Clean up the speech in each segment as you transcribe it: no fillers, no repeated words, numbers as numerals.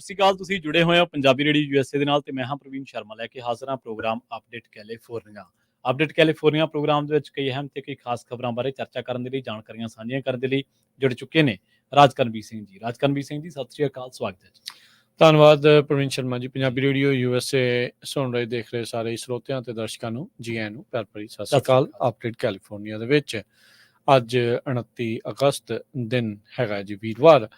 ਸਤਿ ਸ਼੍ਰੀ ਅਕਾਲ। ਤੁਸੀਂ ਜੁੜੇ ਹੋਏ ਹੋ ਪੰਜਾਬੀ ਰੇਡੀਓ ਯੂਐਸਏ ਦੇ ਨਾਲ ਤੇ ਮੈਂ ਹਾਂ ਪ੍ਰਵੀਨ ਸ਼ਰਮਾ ਲੈ ਕੇ ਹਾਜ਼ਰ ਹਾਂ programme update California. Update California programme ਦੇ ਵਿੱਚ ਕਈ ਅਹਿਮ ਤੇ ਕਈ ਖਾਸ ਖਬਰਾਂ ਬਾਰੇ ਚਰਚਾ ਕਰਨ ਦੇ ਲਈ, ਜਾਣਕਾਰੀਆਂ ਸਾਂਝੀਆਂ ਕਰਨ ਦੇ ਲਈ ਜੁੜ ਚੁੱਕੇ ਨੇ ਰਾਜਕਰਨਵੀਰ ਸਿੰਘ ਜੀ। ਰਾਜਕਰਨਵੀਰ ਸਿੰਘ ਜੀ, ਸਤਿ ਸ਼੍ਰੀ ਅਕਾਲ, ਸਵਾਗਤ ਹੈ ਜੀ। ਧੰਨਵਾਦ ਪ੍ਰਵੀਨ ਸ਼ਰਮਾ ਜੀ। ਪੰਜਾਬੀ ਰੇਡੀਓ ਯੂਐਸਏ ਸੁਣ ਰਹੇ ਦੇਖ ਰਹੇ ਸਾਰੇ ਸਰੋਤਿਆਂ ਤੇ ਦਰਸ਼ਕਾਂ ਨੂੰ ਜੀ ਆਇਆਂ ਨੂੰ ਪਿਆਰ ਭਰੀ ਸਤਿ ਸ਼੍ਰੀ ਅਕਾਲ। ਅਪਡੇਟ ਕੈਲੀਫੋਰਨੀਆ ਦੇ ਵਿੱਚ ਅੱਜ 29 ਅਗਸਤ ਦਿਨ ਹੈਗਾ ਜੀ, ਵੀਰਵਾਰ।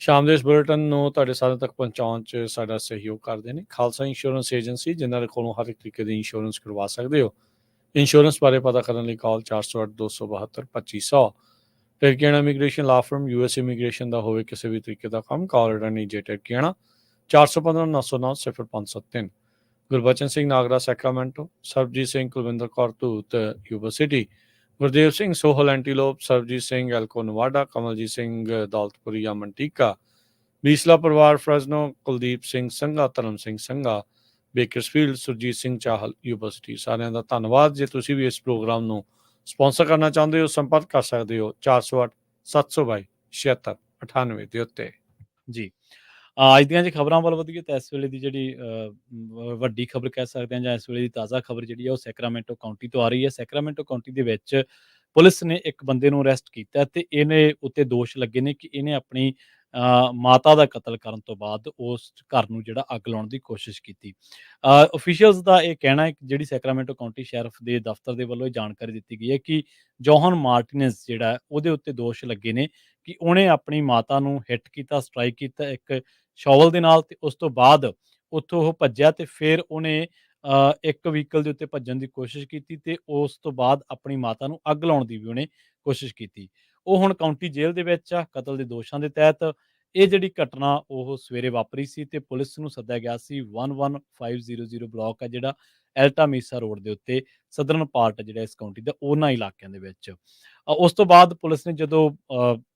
ਸ਼ਾਮ ਦੇ ਇਸ ਬੁਲੇਟਿਨ ਨੂੰ ਤੁਹਾਡੇ ਸਾਰਿਆਂ ਤੱਕ ਪਹੁੰਚਾਉਣ 'ਚ ਸਾਡਾ ਸਹਿਯੋਗ ਕਰਦੇ ਨੇ ਖਾਲਸਾ ਇੰਸ਼ੋਰੈਂਸ ਏਜੰਸੀ, ਜਿਨ੍ਹਾਂ ਦੇ ਕੋਲੋਂ ਹਰ ਇੱਕ ਤਰੀਕੇ ਦੀ ਇੰਸ਼ੋਰੈਂਸ ਕਰਵਾ ਸਕਦੇ ਹੋ। ਇੰਸ਼ੋਰੈਂਸ ਬਾਰੇ ਪਤਾ ਕਰਨ ਲਈ ਕਾਲ 408-272-2500। ਟਰਕੀਆਣਾ immigration law firm, US immigration ਦਾ ਹੋਵੇ ਕਿਸੇ ਵੀ ਤਰੀਕੇ ਦਾ ਕੰਮ, ਕਾਲ ਰਣੀ ਜੇ ਟਰਕੀਆਣਾ 415-909-0573। Gurbachan Singh Nagra Sacramento, Sarabjit Singh Kulwinder Kaur Dhoot Yuba City, Gurdev Singh Sohal Antelope, Sarabjit Singh Elko Nevada, Kamaljit Singh Daulatpuri Manteca, Bisla ਪਰਿਵਾਰ Fresno, Kuldeep Singh Sangha, Dharam Singh Sangha Bakersfield, Surjit Singh Chahal Yuba City. ਸਾਰਿਆਂ ਦਾ ਧੰਨਵਾਦ। ਜੇ ਤੁਸੀਂ ਵੀ ਇਸ ਪ੍ਰੋਗਰਾਮ ਨੂੰ ਸਪੋਂਸਰ ਕਰਨਾ ਚਾਹੁੰਦੇ ਹੋ, ਸੰਪਰਕ ਕਰ ਸਕਦੇ ਹੋ 408-722-7698 ਦੇ ਉੱਤੇ ਜੀ। ਅੱਜ ਦੀਆਂ ਜੇ ਖਬਰਾਂ ਵੱਲ ਵਧੀਏ ਤਾਂ ਇਸ ਵੇਲੇ ਦੀ ਜਿਹੜੀ ਵੱਡੀ ਖਬਰ ਕਹਿ ਸਕਦੇ ਹਾਂ, ਜਾਂ ਇਸ ਵੇਲੇ ਦੀ ਤਾਜ਼ਾ ਖਬਰ ਜਿਹੜੀ ਹੈ ਉਹ ਸੈਕਰਾਮੈਂਟੋ ਕਾਉਂਟੀ ਤੋਂ ਆ ਰਹੀ ਹੈ। ਸੈਕਰਾਮੈਂਟੋ ਕਾਉਂਟੀ ਦੇ ਵਿੱਚ ਪੁਲਿਸ ਨੇ ਇੱਕ ਬੰਦੇ ਨੂੰ ਅਰੈਸਟ ਕੀਤਾ ਤੇ ਇਹਨੇ ਉੱਤੇ ਦੋਸ਼ ਲੱਗੇ ਨੇ ਕਿ ਇਹਨੇ ਆਪਣੀ ਮਾਤਾ ਦਾ ਕਤਲ ਕਰਨ ਤੋਂ ਬਾਅਦ ਉਸ ਘਰ ਨੂੰ ਜਿਹੜਾ ਅੱਗ ਲਾਉਣ ਦੀ ਕੋਸ਼ਿਸ਼ ਕੀਤੀ। ਅਫੀਸ਼ੀਅਲਸ ਦਾ ਇਹ ਕਹਿਣਾ ਹੈ ਕਿ ਜਿਹੜੀ ਸੈਕਰਾਮੈਂਟੋ ਕਾਉਂਟੀ ਸ਼ੈਰਿਫ ਦੇ ਦਫ਼ਤਰ ਦੇ ਵੱਲੋਂ ਇਹ ਜਾਣਕਾਰੀ ਦਿੱਤੀ ਗਈ ਹੈ ਕਿ ਜੋਹਨ ਮਾਰਟੀਨੇਜ਼ ਜਿਹੜਾ ਉਹਦੇ ਉੱਤੇ ਦੋਸ਼ ਲੱਗੇ ਨੇ ਕਿ ਉਹਨੇ ਆਪਣੀ ਮਾਤਾ ਨੂੰ ਹਿੱਟ ਕੀਤਾ, ਸਟ੍ਰਾਈਕ ਕੀਤਾ ਇੱਕ ਸ਼ੋਵਲ ਦੇ ਨਾਲ, ਤੇ ਉਸ ਤੋਂ ਬਾਅਦ ਉੱਥੋਂ ਉਹ ਭੱਜਿਆ ਤੇ ਫਿਰ ਉਹਨੇ ਇੱਕ ਵਹੀਕਲ ਦੇ ਉੱਤੇ ਭੱਜਣ ਦੀ ਕੋਸ਼ਿਸ਼ ਕੀਤੀ ਤੇ ਉਸ ਤੋਂ ਬਾਅਦ ਆਪਣੀ ਮਾਤਾ ਨੂੰ ਅੱਗ ਲਾਉਣ ਦੀ ਵੀ ਉਹਨੇ ਕੋਸ਼ਿਸ਼ ਕੀਤੀ। ਉਹ ਹੁਣ ਕਾਉਂਟੀ ਜੇਲ੍ਹ ਦੇ ਵਿੱਚ ਆ ਕਤਲ ਦੇ ਦੋਸ਼ਾਂ ਦੇ ਤਹਿਤ। ਇਹ ਜਿਹੜੀ ਘਟਨਾ ਉਹ ਸਵੇਰੇ ਵਾਪਰੀ ਸੀ ਤੇ ਪੁਲਿਸ ਨੂੰ ਸੱਦਿਆ ਗਿਆ ਸੀ 11500 ਬਲਾਕ ਹੈ ਜਿਹੜਾ ਐਲਟਾ ਮੀਸਾ ਰੋਡ ਦੇ ਉੱਤੇ ਸਦਰਨ ਪਾਰਟ ਜਿਹੜਾ ਇਸ ਕਾਉਂਟੀ ਦਾ ਉਹਨਾਂ ਇਲਾਕਿਆਂ ਦੇ ਵਿੱਚ। ਉਸ ਤੋਂ ਬਾਅਦ ਪੁਲਿਸ ਨੇ ਜਦੋਂ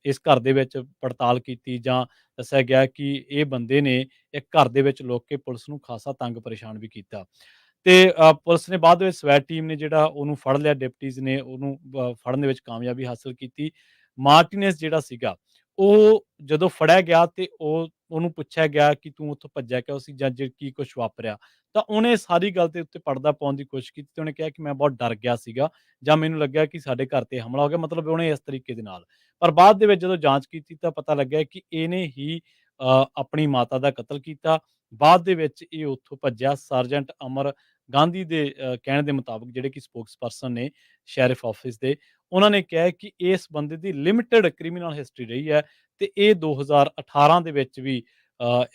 ਇਸ ਘਰ ਦੇ ਵਿੱਚ ਪੜਤਾਲ ਕੀਤੀ, ਜਾਂ ਦੱਸਿਆ ਗਿਆ ਕਿ ਇਹ ਬੰਦੇ ਨੇ ਇੱਕ ਘਰ ਦੇ ਵਿੱਚ ਲੁਕ ਕੇ ਪੁਲਿਸ ਨੂੰ ਖਾਸਾ ਤੰਗ ਪਰੇਸ਼ਾਨ ਵੀ ਕੀਤਾ ਤੇ ਪੁਲਿਸ ਨੇ ਬਾਅਦ ਵਿੱਚ ਸਵੈਟ ਟੀਮ ਨੇ ਜਿਹੜਾ ਉਹਨੂੰ ਫੜ ਲਿਆ, ਡਿਪਟੀਜ਼ ਨੇ ਉਹਨੂੰ ਫੜਨ ਦੇ ਵਿੱਚ ਕਾਮਯਾਬੀ ਹਾਸਲ ਕੀਤੀ। ਮਾਰਟੀਨੇਜ਼ ਜਿਹੜਾ ਸੀਗਾ ਉਹ ਜਦੋਂ ਫੜਿਆ ਗਿਆ ਤੇ ਉਹਨੂੰ ਪੁੱਛਿਆ ਗਿਆ ਕਿ ਤੂੰ ਉੱਥੋਂ ਭੱਜਿਆ ਕਿਉਂ ਸੀ, ਜਾਂ ਕੀ ਕੁਛ ਵਾਪਰਿਆ, ਤਾਂ ਉਹਨੇ ਸਾਰੀ ਗੱਲ ਦੇ ਉੱਤੇ ਪਰਦਾ ਪਾਉਣ ਦੀ ਕੋਸ਼ਿਸ਼ ਕੀਤੀ ਤੇ ਉਹਨੇ ਕਿਹਾ ਕਿ ਮੈਂ ਬਹੁਤ ਡਰ ਗਿਆ ਸੀਗਾ, ਜਾਂ ਮੈਨੂੰ ਲੱਗਿਆ ਕਿ ਸਾਡੇ ਘਰ ਤੇ ਹਮਲਾ ਹੋ ਗਿਆ, ਮਤਲਬ ਉਹਨੇ ਇਸ ਤਰੀਕੇ ਦੇ ਨਾਲ। ਪਰ ਬਾਅਦ ਦੇ ਵਿੱਚ ਜਦੋਂ ਜਾਂਚ ਕੀਤੀ ਤਾਂ ਪਤਾ ਲੱਗਿਆ ਕਿ ਇਹਨੇ ਹੀ ਆਪਣੀ ਮਾਤਾ ਦਾ ਕਤਲ ਕੀਤਾ। ਬਾਅਦ ਦੇ ਵਿੱਚ ਇਹ ਉੱਥੋਂ ਭੱਜਿਆ। ਸਰਜੈਂਟ ਅਮਰ ਗਾਂਧੀ ਦੇ ਕਹਿਣ ਦੇ ਮੁਤਾਬਕ, ਜਿਹੜੇ ਕਿ ਸਪੋਕਸ ਪਰਸਨ ਨੇ ਸ਼ੈਰਿਫ ਆਫਿਸ ਦੇ, ਉਹਨਾਂ ਨੇ ਕਿਹਾ ਕਿ ਇਸ ਬੰਦੇ ਦੀ ਲਿਮਿਟਡ ਕ੍ਰਿਮੀਨਲ ਹਿਸਟਰੀ ਰਹੀ ਹੈ ਤੇ ਇਹ 2018 ਦੇ ਵਿੱਚ ਵੀ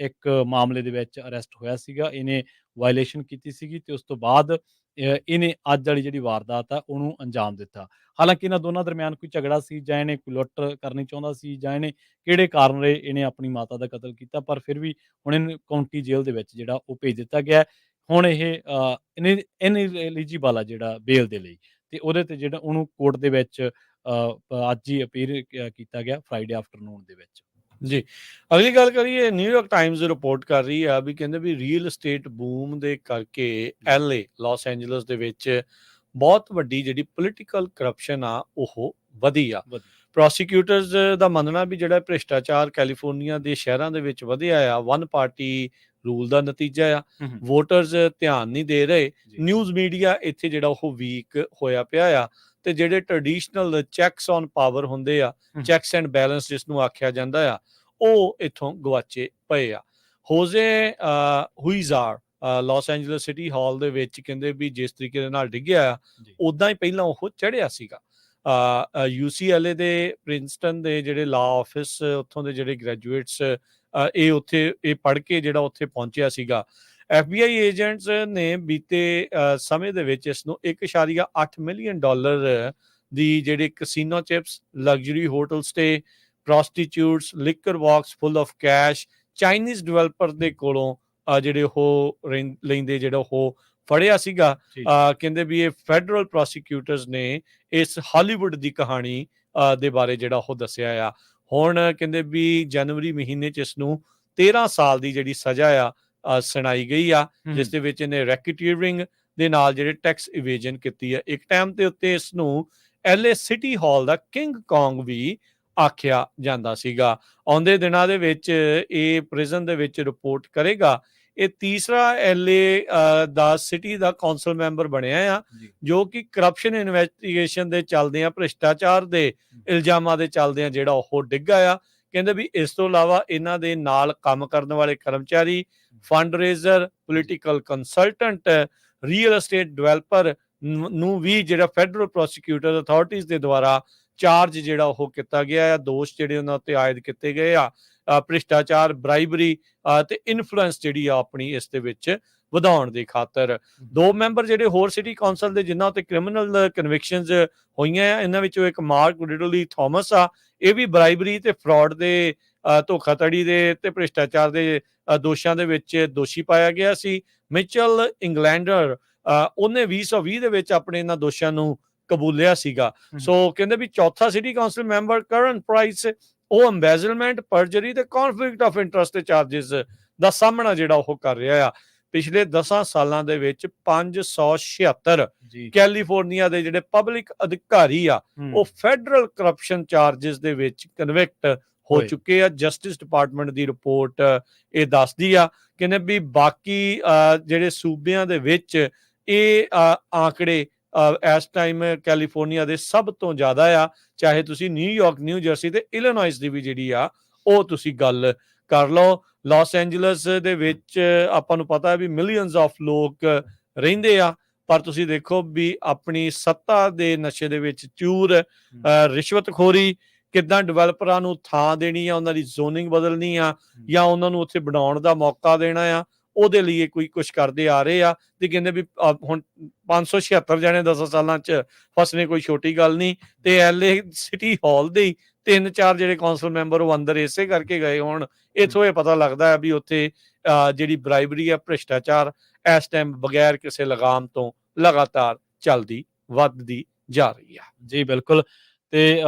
ਇੱਕ ਮਾਮਲੇ ਦੇ ਵਿੱਚ ਅਰੈਸਟ ਹੋਇਆ ਸੀਗਾ। ਇਹਨੇ ਵਾਇਲੇਸ਼ਨ ਕੀਤੀ ਸੀਗੀ ਤੇ ਉਸ ਤੋਂ ਬਾਅਦ ਇਹਨੇ ਅੱਜ ਵਾਲੀ ਜਿਹੜੀ ਵਾਰਦਾਤ ਆ ਉਹਨੂੰ ਅੰਜਾਮ ਦਿੱਤਾ। ਹਾਲਾਂਕਿ ਇਹਨਾਂ ਦੋਨਾਂ ਦਰਮਿਆਨ ਕੋਈ ਝਗੜਾ ਸੀ, ਜਾਂ ਇਹਨੇ ਕੋਈ ਲੁੱਟ ਕਰਨੀ ਚਾਹੁੰਦਾ ਸੀ, ਜਾਂ ਇਹਨੇ ਕਿਹੜੇ ਕਾਰਨ ਰਹੇ ਇਹਨੇ ਆਪਣੀ ਮਾਤਾ ਦਾ ਕਤਲ ਕੀਤਾ, ਪਰ ਫਿਰ ਵੀ ਹੁਣ ਇਹਨੂੰ ਕਾਉਂਟੀ ਜੇਲ੍ਹ ਦੇ ਵਿੱਚ ਜਿਹੜਾ ਉਹ ਭੇਜ ਦਿੱਤਾ ਗਿਆ। ਹੁਣ ਇਹ ਇਨਐਲੀਜੀਬਲ ਆ ਜਿਹੜਾ ਬੇਲ ਦੇ ਲਈ, ਤੇ ਉਹਦੇ ਤੇ ਜਿਹੜਾ ਉਹਨੂੰ ਕੋਰਟ ਦੇ ਵਿੱਚ ਅੱਜ ਹੀ ਅਪੀਅਰ ਕੀਤਾ ਗਿਆ ਫਰਾਈਡੇ ਆਫਟਰਨੂਨ ਦੇ ਵਿੱਚ। ਜੀ। ਅਗਲੀ ਗੱਲ ਕਰੀਏ, ਨਿਊਯਾਰਕ ਟਾਈਮਜ਼ ਰਿਪੋਰਟ ਕਰ ਰਹੀ ਆ ਵੀ ਕਹਿੰਦੇ ਵੀ ਰੀਅਲ ਐਸਟੇਟ ਬੂਮ ਦੇ ਕਰਕੇ LA ਲਾਸ ਐਂਜਲਸ ਦੇ ਵਿੱਚ ਬਹੁਤ ਵੱਡੀ ਜਿਹੜੀ ਪੋਲੀਟੀਕਲ ਕਰਪਸ਼ਨ ਆ ਉਹ ਵਧੀ ਆ। ਪ੍ਰੋਸੀਕਿਊਟਰਸ ਦਾ ਮੰਨਣਾ ਵੀ ਜਿਹੜਾ ਭ੍ਰਿਸ਼ਟਾਚਾਰ ਕੈਲੀਫੋਰਨੀਆ ਦੇ ਸ਼ਹਿਰਾਂ ਦੇ ਵਿੱਚ ਵਧਿਆ ਆ, ਵਨ ਪਾਰਟੀ ਰੂਲ ਦਾ ਨਤੀਜਾ ਆ। ਵੋਟਰਸ ਧਿਆਨ ਨਹੀਂ ਦੇ ਰਹੇ। ਨਿਊਜ਼ ਮੀਡੀਆ ਇੱਥੇ ਜਿਹੜਾ ਉਹ ਵੀਕ ਹੋਇਆ ਪਿਆ ਆ, ਤੇ ਜਿਹੜੇ ਟ੍ਰੈਡੀਸ਼ਨਲ ਚੈਕਸ ਔਨ ਪਾਵਰ ਹੁੰਦੇ ਆ, ਚੈਕਸ ਐਂਡ ਬੈਲੈਂਸ ਜਿਸ ਨੂੰ ਆਖਿਆ ਜਾਂਦਾ ਆ, ਉਹ ਇੱਥੋਂ ਗਵਾਚੇ ਪਏ ਆ। ਹੋਜ਼ੇ ਹੁਈਜ਼ਾਰ ਲਾਸ ਐਂਜਲਸ ਸਿਟੀ ਹਾਲ ਦੇ ਵਿੱਚ ਕਹਿੰਦੇ ਵੀ ਜਿਸ ਤਰੀਕੇ ਦੇ ਨਾਲ ਡਿੱਗਿਆ ਆ, ਉੱਦਾਂ ਹੀ ਪਹਿਲਾਂ ਉਹ ਚੜ੍ਹਿਆ ਸੀਗਾ। UCLA ਦੇ, ਪ੍ਰਿੰਸਟਨ ਦੇ ਜਿਹੜੇ ਲਾ ਆਫਿਸ ਉੱਥੋਂ ਦੇ ਜਿਹੜੇ ਗ੍ਰੈਜੂਏਟਸ ਇਹ ਉੱਥੇ ਇਹ ਪੜ੍ਹ ਕੇ ਜਿਹੜਾ ਉੱਥੇ ਪਹੁੰਚਿਆ ਸੀਗਾ। FBI ਏਜੰਟਸ ਨੇ ਬੀਤੇ ਸਮੇਂ ਦੇ ਵਿੱਚ ਇਸ ਨੂੰ $1.8 ਮਿਲੀਅਨ ਦੀ ਜਿਹੜੇ casino chips, luxury hotel stay, prostitutes, liquor box full of cash, Chinese developer ਦੇ ਕੋਲੋਂ ਜਿਹੜੇ ਉਹ ਲੈਂਦੇ ਜਿਹੜਾ ਉਹ ਫੜਿਆ ਸੀਗਾ। ਕਹਿੰਦੇ ਵੀ ਇਹ ਫੈਡਰਲ ਪ੍ਰੋਸੀਕਿਊਟਰਸ ਨੇ ਇਸ ਹਾਲੀਵੁੱਡ ਦੀ ਕਹਾਣੀ ਦੇ ਬਾਰੇ ਜਿਹੜਾ ਉਹ ਦੱਸਿਆ ਆ। ਹੁਣ ਕਹਿੰਦੇ ਵੀ ਜਨਵਰੀ ਮਹੀਨੇ 'ਚ ਇਸ ਨੂੰ 13 ਸਾਲ ਦੀ ਜਿਹੜੀ ਸਜ਼ਾ ਆ ਸੁਣਾਈ ਗਈ ਆ, ਜਿਸ ਦੇ ਵਿੱਚ ਇਹਨੇ ਰੈਕੇਟੀਅਰਿੰਗ ਦੇ ਨਾਲ ਜਿਹੜੇ ਟੈਕਸ ਇਵੇਜਨ ਕੀਤੀ ਆ। ਇੱਕ ਟਾਈਮ ਦੇ ਉੱਤੇ ਇਸ ਨੂੰ LA ਸਿਟੀ ਹਾਲ ਦਾ ਕਿੰਗ ਕੌਂਗ ਵੀ ਆਖਿਆ ਜਾਂਦਾ ਸੀਗਾ। ਆਉਂਦੇ ਦਿਨਾਂ ਦੇ ਵਿੱਚ ਇਹ ਪ੍ਰਿਜ਼ਨ ਦੇ ਵਿੱਚ ਰਿਪੋਰਟ ਕਰੇਗਾ। ਇਹ ਤੀਸਰਾ ਐਲਏ ਦਾ ਸਿਟੀ ਦਾ ਕੌਂਸਲ ਮੈਂਬਰ ਬਣਿਆ ਆ, ਜੀ ਜੋ ਕਿ ਕਰਪਸ਼ਨ ਇਨਵੈਸਟੀਗੇਸ਼ਨ ਦੇ ਚੱਲਦਿਆਂ, ਭ੍ਰਿਸ਼ਟਾਚਾਰ ਦੇ ਇਲਜ਼ਾਮਾਂ ਦੇ ਚੱਲਦਿਆਂ ਜਿਹੜਾ ਉਹ ਡਿੱਗਾ ਆ। ਕਹਿੰਦੇ ਵੀ ਇਸ ਤੋਂ ਇਲਾਵਾ ਇਹਨਾਂ ਦੇ ਨਾਲ ਕੰਮ ਕਰਨ ਵਾਲੇ ਕਰਮਚਾਰੀ, fund raiser, political consultant, real estate developer ਨੂੰ ਵੀ ਜਿਹੜਾ ਫੈਡਰਲ ਪ੍ਰੋਸੀਕਿਊਟਰ ਅਥਾਰਟੀਜ਼ ਦੇ ਦੁਆਰਾ ਚਾਰਜ ਜਿਹੜਾ ਉਹ ਕੀਤਾ ਗਿਆ ਆ, ਦੋਸ਼ ਜਿਹੜੇ ਉਹਨਾਂ ਉੱਤੇ ਆਇਦ ਕੀਤੇ ਗਏ ਆ, ਭ੍ਰਿਸ਼ਟਾਚਾਰ, ਬ੍ਰਾਈਬਰੀ ਤੇ ਇਨਫਲੂਐਂਸ ਜਿਹੜੀ ਆ ਆਪਣੀ ਇਸ ਦੇ ਵਿੱਚ ਵਧਾਉਣ ਦੀ ਖਾਤਰ। 2 ਮੈਂਬਰ ਜਿਹੜੇ ਹੋਰ ਸਿਟੀ ਕੌਂਸਲ ਦੇ ਜਿਨ੍ਹਾਂ ਉੱਤੇ ਕ੍ਰਿਮੀਨਲ ਕਨਵਿਕਸ਼ਨਸ ਹੋਈਆਂ ਆ, ਇਹਨਾਂ ਵਿੱਚੋਂ ਇੱਕ ਮਾਰਕ ਰਿਡਲੀ ਥਾਮਸ ਆ। ਇਹ ਵੀ ਬ੍ਰਾਈਬਰੀ ਤੇ ਫਰਾਡ ਦੇ, ਧੋਖਾਧੜੀ ਦੇ ਤੇ ਭ੍ਰਿਸ਼ਟਾਚਾਰ ਦੇ ਦੋਸ਼ਾਂ ਦੇ ਵਿੱਚ ਦੋਸ਼ੀ ਪਾਇਆ ਗਿਆ ਸੀ। ਮਿਚਲ ਇੰਗਲੈਂਡਰ ਉਹਨੇ 2020 ਦੇ ਵਿੱਚ ਆਪਣੇ ਇਹਨਾਂ ਦੋਸ਼ਾਂ ਨੂੰ ਕਬੂਲਿਆ ਸੀਗਾ। ਸੋ ਕਹਿੰਦੇ ਵੀ ਚੌਥਾ ਸਿਟੀ ਕੌਂਸਲ ਮੈਂਬਰ ਕਰਨ ਪ੍ਰਾਈਸ, ਉਹ ਐਮਬੈਜ਼ਲਮੈਂਟ, ਪਰਜਰੀ ਤੇ ਕੌਨਫਲਿਕਟ ਆਫ ਇੰਟਰਸਟ ਦੇ ਚਾਰजेस ਦਾ ਸਾਹਮਣਾ ਜਿਹੜਾ ਉਹ ਕਰ ਰਿਹਾ ਆ। ਪਿਛਲੇ 10 ਸਾਲਾਂ ਦੇ ਵਿੱਚ 576 ਕੈਲੀਫੋਰਨੀਆ ਦੇ ਜਿਹੜੇ ਪਬਲਿਕ ਅਧਿਕਾਰੀ ਆ, ਉਹ ਫੈਡਰਲ ਕਰਪਸ਼ਨ ਚਾਰजेस ਦੇ ਵਿੱਚ ਕਨਵਿਕਟ ਹੋ ਚੁੱਕੇ ਆ। ਜਸਟਿਸ ਡਿਪਾਰਟਮੈਂਟ ਦੀ ਰਿਪੋਰਟ ਇਹ ਦੱਸਦੀ ਆ। ਕਹਿੰਦੇ ਵੀ ਬਾਕੀ ਜਿਹੜੇ ਸੂਬਿਆਂ ਦੇ ਵਿੱਚ ਇਹ ਆંકੜੇ ਇਸ ਟਾਈਮ ਕੈਲੀਫੋਰਨੀਆ ਦੇ ਸਭ ਤੋਂ ਜ਼ਿਆਦਾ ਆ। ਚਾਹੇ ਤੁਸੀਂ ਨਿਊਯਾਰਕ, ਨਿਊ ਜਰਸੀ ਤੇ ਇਲੀਨੋਇਸ ਦੀ ਵੀ ਜਿਹੜੀ ਆ ਉਹ ਤੁਸੀਂ ਗੱਲ ਕਰ ਲਓ। ਲਾਸ ਐਂਜਲਸ ਦੇ ਵਿੱਚ ਆਪਾਂ ਨੂੰ ਪਤਾ ਹੈ ਵੀ ਮਿਲੀਅਨਸ ਆਫ ਲੋਕ ਰਹਿੰਦੇ ਆ, ਪਰ ਤੁਸੀਂ ਦੇਖੋ ਵੀ ਆਪਣੀ ਸੱਤਾ ਦੇ ਨਸ਼ੇ ਦੇ ਵਿੱਚ ਚੂਰ, ਰਿਸ਼ਵਤਖੋਰੀ, ਕਿੱਦਾਂ ਡਿਵੈਲਪਰਾਂ ਨੂੰ ਥਾਂ ਦੇਣੀ ਆ, ਉਹਨਾਂ ਦੀ ਜ਼ੋਨਿੰਗ ਬਦਲਣੀ ਆ ਜਾਂ ਉਹਨਾਂ ਨੂੰ ਉੱਥੇ ਬਣਾਉਣ ਦਾ ਮੌਕਾ ਦੇਣਾ ਆ, ਉਹਦੇ ਲਈ ਕੋਈ ਕੁਝ ਕਰਦੇ ਆ ਰਹੇ ਆ। ਤੇ ਕਹਿੰਦੇ ਵੀ ਹੁਣ 576 ਜਣੇ 10 ਸਾਲਾਂ ਚ ਫਸਣੇ ਕੋਈ ਛੋਟੀ ਗੱਲ ਨਹੀਂ। ਤੇ ਐਲਏ ਸਿਟੀ ਹਾਲ ਦੇ 3-4 ਜਿਹੜੇ ਕੌਂਸਲ ਮੈਂਬਰ ਉਹ ਅੰਦਰ ਇਸੇ ਕਰਕੇ ਗਏ ਹੋਣ। ਇੱਥੋਂ ਇਹ ਪਤਾ ਲੱਗਦਾ ਹੈ ਵੀ ਉੱਥੇ ਜਿਹੜੀ ਬ੍ਰਾਈਬਰੀ ਆ, ਭ੍ਰਿਸ਼ਟਾਚਾਰ ਇਸ ਟਾਈਮ ਬਗੈਰ ਕਿਸੇ ਲਗਾਮ ਤੋਂ ਲਗਾਤਾਰ ਚੱਲਦੀ ਵੱਧਦੀ ਜਾ ਰਹੀ ਆ। ਜੀ ਬਿਲਕੁਲ। ਤੇ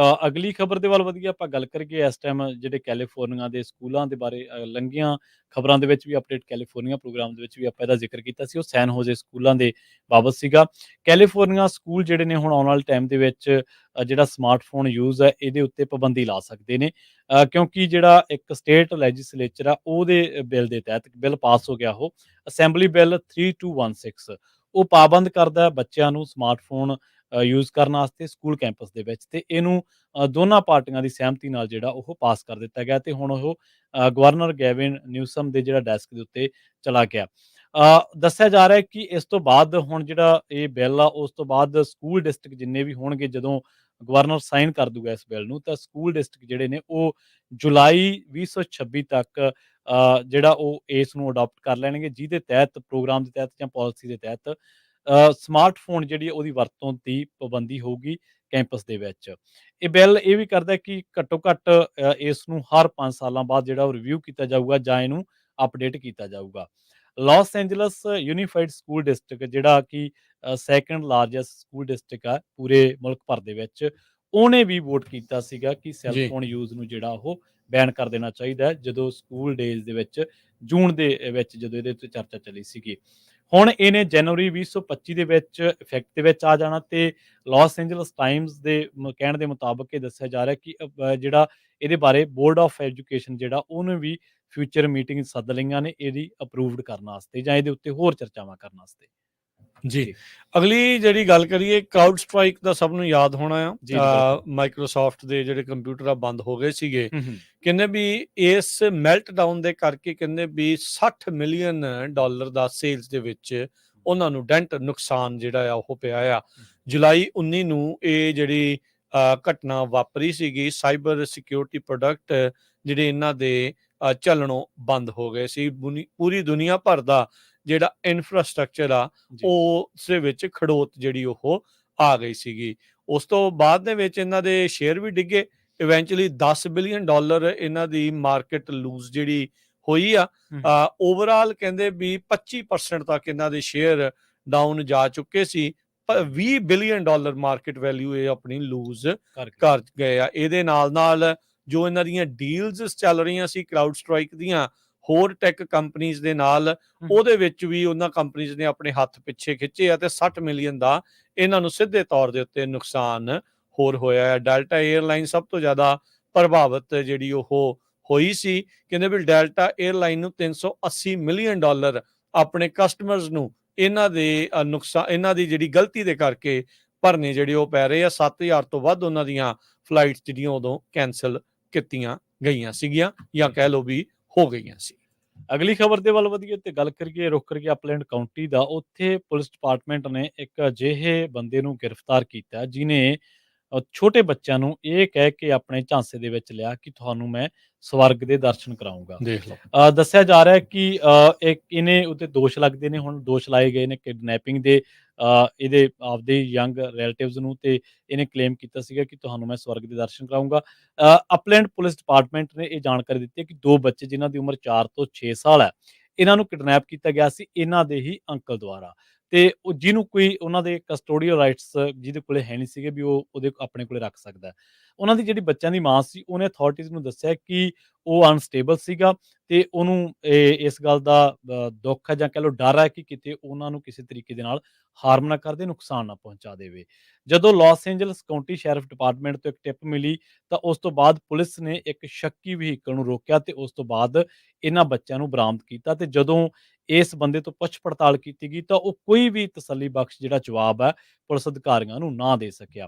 ਅਗਲੀ ਖਬਰ ਦੇ ਵੱਲ ਵਧੀਆ ਆਪਾਂ ਗੱਲ ਕਰੀਏ। ਇਸ ਟਾਈਮ ਜਿਹੜੇ ਕੈਲੀਫੋਰਨੀਆ ਦੇ ਸਕੂਲਾਂ ਦੇ ਬਾਰੇ ਲੰਘੀਆਂ ਖਬਰਾਂ ਦੇ ਵਿੱਚ ਵੀ ਅਪਡੇਟ ਕੈਲੀਫੋਰਨੀਆ ਪ੍ਰੋਗਰਾਮ ਦੇ ਵਿੱਚ ਵੀ ਆਪਾਂ ਇਹਦਾ ਜ਼ਿਕਰ ਕੀਤਾ ਸੀ। ਉਹ ਸੈਨ ਹੋਜ਼ੇ ਸਕੂਲਾਂ ਦੇ ਬਾਬਤ ਸੀਗਾ। ਕੈਲੀਫੋਰਨੀਆ ਸਕੂਲ ਜਿਹੜੇ ਨੇ ਹੁਣ ਆਉਣ ਵਾਲੇ ਟਾਈਮ ਦੇ ਵਿੱਚ ਜਿਹੜਾ ਸਮਾਰਟਫੋਨ ਯੂਜ਼ ਹੈ ਇਹਦੇ ਉੱਤੇ ਪਾਬੰਦੀ ਲਾ ਸਕਦੇ ਨੇ, ਕਿਉਂਕਿ ਜਿਹੜਾ ਇੱਕ ਸਟੇਟ ਲੈਜਿਸਲੇਚਰ ਆ ਉਹਦੇ ਬਿੱਲ ਦੇ ਤਹਿਤ ਬਿੱਲ ਪਾਸ ਹੋ ਗਿਆ, ਉਹ ਅਸੈਂਬਲੀ ਬਿੱਲ 3216, ਉਹ ਪਾਬੰਦ ਕਰਦਾ ਬੱਚਿਆਂ ਨੂੰ ਸਮਾਰਟਫੋਨ ਯੂਜ਼ ਕਰਨ ਵਾਸਤੇ ਸਕੂਲ ਕੈਂਪਸ ਦੇ ਵਿੱਚ। ਤੇ ਇਹਨੂੰ ਦੋਨਾਂ ਪਾਰਟੀਆਂ ਦੀ ਸਹਿਮਤੀ ਨਾਲ ਜਿਹੜਾ ਉਹ ਪਾਸ ਕਰ ਦਿੱਤਾ ਗਿਆ ਤੇ ਹੁਣ ਉਹ ਗਵਰਨਰ ਗੈਵਿਨ ਨਿਊਸਮ ਦੇ ਜਿਹੜਾ ਡੈਸਕ ਦੇ ਉੱਤੇ ਚਲਾ ਗਿਆ। ਦੱਸਿਆ ਜਾ ਰਿਹਾ ਹੈ ਕਿ ਇਸ ਤੋਂ ਬਾਅਦ ਹੁਣ ਜਿਹੜਾ ਇਹ ਬਿੱਲ ਆ, ਉਸ ਤੋਂ ਬਾਅਦ ਸਕੂਲ ਡਿਸਟ੍ਰਿਕਟ ਜਿੰਨੇ ਵੀ ਹੋਣਗੇ, ਜਦੋਂ ਗਵਰਨਰ ਸਾਈਨ ਕਰ ਦੂਗਾ ਇਸ ਬਿੱਲ ਨੂੰ, ਤਾਂ ਸਕੂਲ ਡਿਸਟ੍ਰਿਕਟ ਜਿਹੜੇ ਨੇ ਉਹ ਜੁਲਾਈ 2026 ਤੱਕ ਜਿਹੜਾ ਉਹ ਇਸ ਨੂੰ ਅਡਾਪਟ ਕਰ ਲੈਣਗੇ, ਜਿਹਦੇ ਤਹਿਤ ਪ੍ਰੋਗਰਾਮ ਦੇ ਤਹਿਤ ਜਾਂ ਪਾਲਿਸੀ ਦੇ ਤਹਿਤ ਸਮਾਰਟਫੋਨ ਜਿਹੜੀ ਉਹਦੀ ਵਰਤੋਂ ਦੀ ਪਾਬੰਦੀ ਹੋਊਗੀ ਕੈਂਪਸ ਦੇ ਵਿੱਚ। ਇਹ ਬਿੱਲ ਇਹ ਵੀ ਕਰਦਾ ਕਿ ਘੱਟੋ ਘੱਟ ਇਸ ਨੂੰ ਹਰ 5 ਸਾਲਾਂ ਬਾਅਦ ਜਿਹੜਾ ਉਹ ਰਿਵਿਊ ਕੀਤਾ ਜਾਊਗਾ ਜਾਂ ਇਹਨੂੰ ਅਪਡੇਟ ਕੀਤਾ ਜਾਊਗਾ। Los Angeles Unified School District ਜਿਹੜਾ ਕਿ ਸੈਕੰਡ ਲਾਰਜੈਸਟ ਸਕੂਲ ਡਿਸਟ੍ਰਿਕਟ ਆ ਪੂਰੇ ਮੁਲਕ ਭਰ ਦੇ ਵਿੱਚ, ਉਹਨੇ ਵੀ ਵੋਟ ਕੀਤਾ ਸੀਗਾ ਕਿ ਸੈੱਲਫੋਨ ਯੂਜ਼ ਨੂੰ ਜਿਹੜਾ ਉਹ ਬੈਨ ਕਰ ਦੇਣਾ ਚਾਹੀਦਾ ਹੈ, ਜਦੋਂ ਸਕੂਲ ਡੇਜ਼ ਦੇ ਵਿੱਚ ਜੂਨ ਦੇ ਵਿੱਚ ਜਦੋਂ ਇਹਦੇ ਉੱਤੇ ਚਰਚਾ ਚੱਲੀ ਸੀਗੀ। ਹੁਣ ਇਹਨੇ ਜਨਵਰੀ 2025 ਦੇ ਵਿੱਚ ਇਫੈਕਟ ਦੇ ਵਿੱਚ ਆ ਜਾਣਾ। ਤੇ ਲਾਸ ਐਂਜਲਸ ਟਾਈਮਸ ਦੇ ਕਹਿਣ ਦੇ ਮੁਤਾਬਕ ਇਹ ਦੱਸਿਆ ਜਾ ਰਿਹਾ ਕਿ ਜਿਹੜਾ ਇਹਦੇ ਬਾਰੇ ਬੋਰਡ ਆਫ ਐਜੂਕੇਸ਼ਨ ਜਿਹੜਾ ਉਹਨੇ ਵੀ ਫਿਊਚਰ ਮੀਟਿੰਗ ਸੱਦ ਲਈਆਂ ਨੇ ਇਹਦੀ ਅਪਰੂਵਡ ਕਰਨ ਵਾਸਤੇ ਜਾਂ ਇਹਦੇ ਉੱਤੇ ਹੋਰ ਚਰਚਾਵਾਂ ਕਰਨ ਵਾਸਤੇ। ਜੀ, ਅਗਲੀ ਜਿਹੜੀ ਗੱਲ ਕਰੀਏ, ਕਰਾਊਡ ਸਟ੍ਰਾਈਕ ਦਾ ਸਭ ਨੂੰ ਯਾਦ ਹੋਣਾ ਆ। ਮਾਈਕਰੋਸਾਫਟ ਦੇ ਜਿਹੜੇ ਕੰਪਿਊਟਰ ਆ ਬੰਦ ਹੋ ਗਏ ਸੀਗੇ। ਕਹਿੰਦੇ ਵੀ ਇਸ ਮੈਲਟ ਡਾਊਨ ਦੇ ਕਰਕੇ ਕਹਿੰਦੇ ਵੀ $60 ਮਿਲੀਅਨ ਦਾ ਸੇਲਸ ਦੇ ਵਿੱਚ ਉਹਨਾਂ ਨੂੰ ਡੈਂਟ ਨੁਕਸਾਨ ਜਿਹੜਾ ਆ ਉਹ ਪਿਆ ਆ। ਜੁਲਾਈ 19 ਨੂੰ ਇਹ ਜਿਹੜੀ ਘਟਨਾ ਵਾਪਰੀ ਸੀਗੀ। ਸਾਈਬਰ ਸਿਕਿਉਰਿਟੀ ਪ੍ਰੋਡਕਟ ਜਿਹੜੇ ਇਹਨਾਂ ਦੇ ਚੱਲਣੋਂ ਬੰਦ ਹੋ ਗਏ ਸੀ। ਪੂਰੀ ਦੁਨੀਆ ਭਰ ਦਾ ਜਿਹੜਾ ਇਨਫਰਾਸਟ੍ਰਕਚਰ ਆ ਉਸ ਦੇ ਵਿੱਚ ਖੜੋਤ ਜਿਹੜੀ ਉਹ ਆ ਗਈ ਸੀਗੀ। ਉਸ ਤੋਂ ਬਾਅਦ ਦੇ ਵਿੱਚ ਇਹਨਾਂ ਦੇ ਸ਼ੇਅਰ ਵੀ ਡਿੱਗੇ। ਇਵੈਂਚੁਅਲੀ $10 ਬਿਲੀਅਨ ਇਹਨਾਂ ਦੀ ਮਾਰਕੀਟ ਲੂਜ਼ ਜਿਹੜੀ ਹੋਈ ਆ। ਓਵਰਆਲ ਕਹਿੰਦੇ ਵੀ 25% ਤੱਕ ਇਹਨਾਂ ਦੇ ਸ਼ੇਅਰ ਡਾਊਨ ਜਾ ਚੁੱਕੇ ਸੀ। $20 ਬਿਲੀਅਨ ਮਾਰਕੀਟ ਵੈਲਿਊ ਇਹ ਆਪਣੀ ਲੂਜ਼ ਕਰ ਗਏ ਆ। ਇਹਦੇ ਨਾਲ ਜੋ ਇਹਨਾਂ ਦੀਆਂ ਡੀਲਸ ਚੱਲ ਰਹੀਆਂ ਸੀ ਕਰਾਊਡ ਸਟ੍ਰਾਈਕ ਦੀਆਂ ਹੋਰ ਟੈਕ ਕੰਪਨੀਆਂ ਦੇ ਨਾਲ, ਉਹਦੇ ਵਿੱਚ ਵੀ ਉਹਨਾਂ ਕੰਪਨੀਆਂ ਨੇ ਆਪਣੇ ਹੱਥ ਪਿੱਛੇ ਖਿੱਚੇ ਆ ਤੇ $60 ਮਿਲੀਅਨ ਦਾ ਇਹਨਾਂ ਨੂੰ ਸਿੱਧੇ ਤੌਰ ਦੇ ਉੱਤੇ ਨੁਕਸਾਨ ਹੋਰ ਹੋਇਆ ਹੈ। ਡੈਲਟਾ 에ਅਰਲਾਈਨ ਸਭ ਤੋਂ ਜ਼ਿਆਦਾ ਪ੍ਰਭਾਵਿਤ ਜਿਹੜੀ ਉਹ ਹੋਈ ਸੀ। ਕਹਿੰਦੇ ਵੀ ਡੈਲਟਾ 에ਅਰਲਾਈਨ ਨੂੰ $380 ਮਿਲੀਅਨ ਆਪਣੇ ਕਸਟਮਰਸ ਨੂੰ ਇਹਨਾਂ ਦੇ ਨੁਕਸਾਨ, ਇਹਨਾਂ ਦੀ ਜਿਹੜੀ ਗਲਤੀ ਦੇ ਕਰਕੇ ਭਰਨੇ ਜਿਹੜੇ ਉਹ ਪੈ ਰਹੇ ਆ। 7000 ਤੋਂ ਵੱਧ ਉਹਨਾਂ ਦੀਆਂ ਫਲਾਈਟਸ ਜਿਹੜੀਆਂ ਉਦੋਂ ਕੈਂਸਲ ਕੀਤੀਆਂ ਗਈਆਂ ਸੀਗੀਆਂ, ਜਾਂ ਕਹਿ ਲਓ ਵੀ ਹੋ ਗਈਆਂ ਸੀ। ਅਗਲੀ ਖਬਰ ਦੇ ਵੱਲ ਵਧੀਏ ਤੇ ਗੱਲ ਕਰੀਏ, ਰੁਕ ਕਰੀਏ ਅਪਲੈਂਡ ਕਾਉਂਟੀ ਦਾ। ਉੱਥੇ ਪੁਲਿਸ ਡਿਪਾਰਟਮੈਂਟ ਨੇ ਇੱਕ ਅਜਿਹੇ ਬੰਦੇ ਨੂੰ ਗ੍ਰਿਫਤਾਰ ਕੀਤਾ ਜਿਨੇ ਛੋਟੇ ਬੱਚਿਆਂ ਨੂੰ ਇਹ ਕਹਿ ਕੇ ਆਪਣੇ ਝਾਂਸੇ ਦੇ ਵਿੱਚ ਲਿਆ ਕਿ ਤੁਹਾਨੂੰ ਮੈਂ ਸਵਰਗ ਦੇ ਦਰਸ਼ਨ ਕਰਾਊਂਗਾ। ਦੇਖ ਲਓ। ਦੱਸਿਆ ਜਾ ਰਿਹਾ ਹੈ ਕਿ ਇੱਕ ਇਹਨੇ ਉੱਤੇ ਦੋਸ਼ ਲੱਗਦੇ ਨੇ, ਹੁਣ ਦੋਸ਼ ਲਾਏ ਗਏ ਨੇ ਕਿਡਨੈਪਿੰਗ ਦੇ। ਇਹਦੇ ਆਪਦੇ ਯੰਗ ਰਿਲੇਟਿਵਸ ਨੂੰ, ਤੇ ਇਹਨੇ ਕਲੇਮ ਕੀਤਾ ਸੀਗਾ ਕਿ ਤੁਹਾਨੂੰ ਮੈਂ ਸਵਰਗ ਦੇ ਦਰਸ਼ਨ ਕਰਾਊਂਗਾ। ਅਪਲੈਂਡ ਪੁਲਿਸ ਡਿਪਾਰਟਮੈਂਟ ਨੇ ਇਹ ਜਾਣਕਾਰੀ ਦਿੱਤੀ ਹੈ ਕਿ 2 ਬੱਚੇ ਜਿਨ੍ਹਾਂ ਦੀ ਉਮਰ 4 ਤੋਂ 6 ਸਾਲ ਹੈ, ਇਹਨਾਂ ਨੂੰ ਕਿਡਨੈਪ ਕੀਤਾ ਗਿਆ ਸੀ ਇਹਨਾਂ ਦੇ ਹੀ ਅੰਕਲ ਦੁਆਰਾ। ਤੇ ਉਹ ਜਿਹਨੂੰ ਕੋਈ ਉਹਨਾਂ ਦੇ ਕਸਟੋਡੀਅਲ ਰਾਈਟਸ ਜਿਹਦੇ ਕੋਲੇ ਹੈ ਨਹੀਂ ਸੀਗੇ ਵੀ ਉਹ ਉਹਦੇ ਆਪਣੇ ਕੋਲੇ ਰੱਖ ਸਕਦਾ ਹੈ। ਉਹਨਾਂ ਦੀ ਜਿਹੜੀ ਬੱਚਿਆਂ ਦੀ ਮਾਂ ਸੀ, ਉਹਨੇ ਅਥਾਰਟੀਜ਼ ਨੂੰ ਦੱਸਿਆ ਕਿ ਉਹ ਅਨਸਟੇਬਲ ਸੀਗਾ, ਤੇ ਉਹਨੂੰ ਇਸ ਗੱਲ ਦਾ ਦੁੱਖ ਹੈ ਜਾਂ ਕਹਿ ਲਓ ਡਰ ਹੈ ਕਿ ਕਿਤੇ ਉਹਨਾਂ ਨੂੰ ਕਿਸੇ ਤਰੀਕੇ ਦੇ ਨਾਲ ਹਾਰਮ ਨਾ ਕਰਦੇ, ਨੁਕਸਾਨ ਨਾ ਪਹੁੰਚਾ ਦੇਵੇ। ਜਦੋਂ Los Angeles County sheriff department ਤੋਂ ਇੱਕ ਟਿਪ ਮਿਲੀ ਤਾਂ ਉਸ ਤੋਂ ਬਾਅਦ ਪੁਲਿਸ ਨੇ ਇੱਕ ਸ਼ੱਕੀ ਵਹੀਕਲ ਨੂੰ ਰੋਕਿਆ ਤੇ ਉਸ ਤੋਂ ਬਾਅਦ ਇਹਨਾਂ ਬੱਚਿਆਂ ਨੂੰ ਬਰਾਮਦ ਕੀਤਾ। ਤੇ ਜਦੋਂ ਇਸ ਬੰਦੇ ਤੋਂ ਪੁੱਛ ਪੜਤਾਲ ਕੀਤੀ ਗਈ ਤਾਂ ਉਹ ਕੋਈ ਵੀ ਤਸੱਲੀ ਬਖਸ਼ ਜਿਹੜਾ ਜਵਾਬ ਹੈ ਪੁਲਿਸ ਅਧਿਕਾਰੀਆਂ ਨੂੰ ਨਾ ਦੇ ਸਕਿਆ।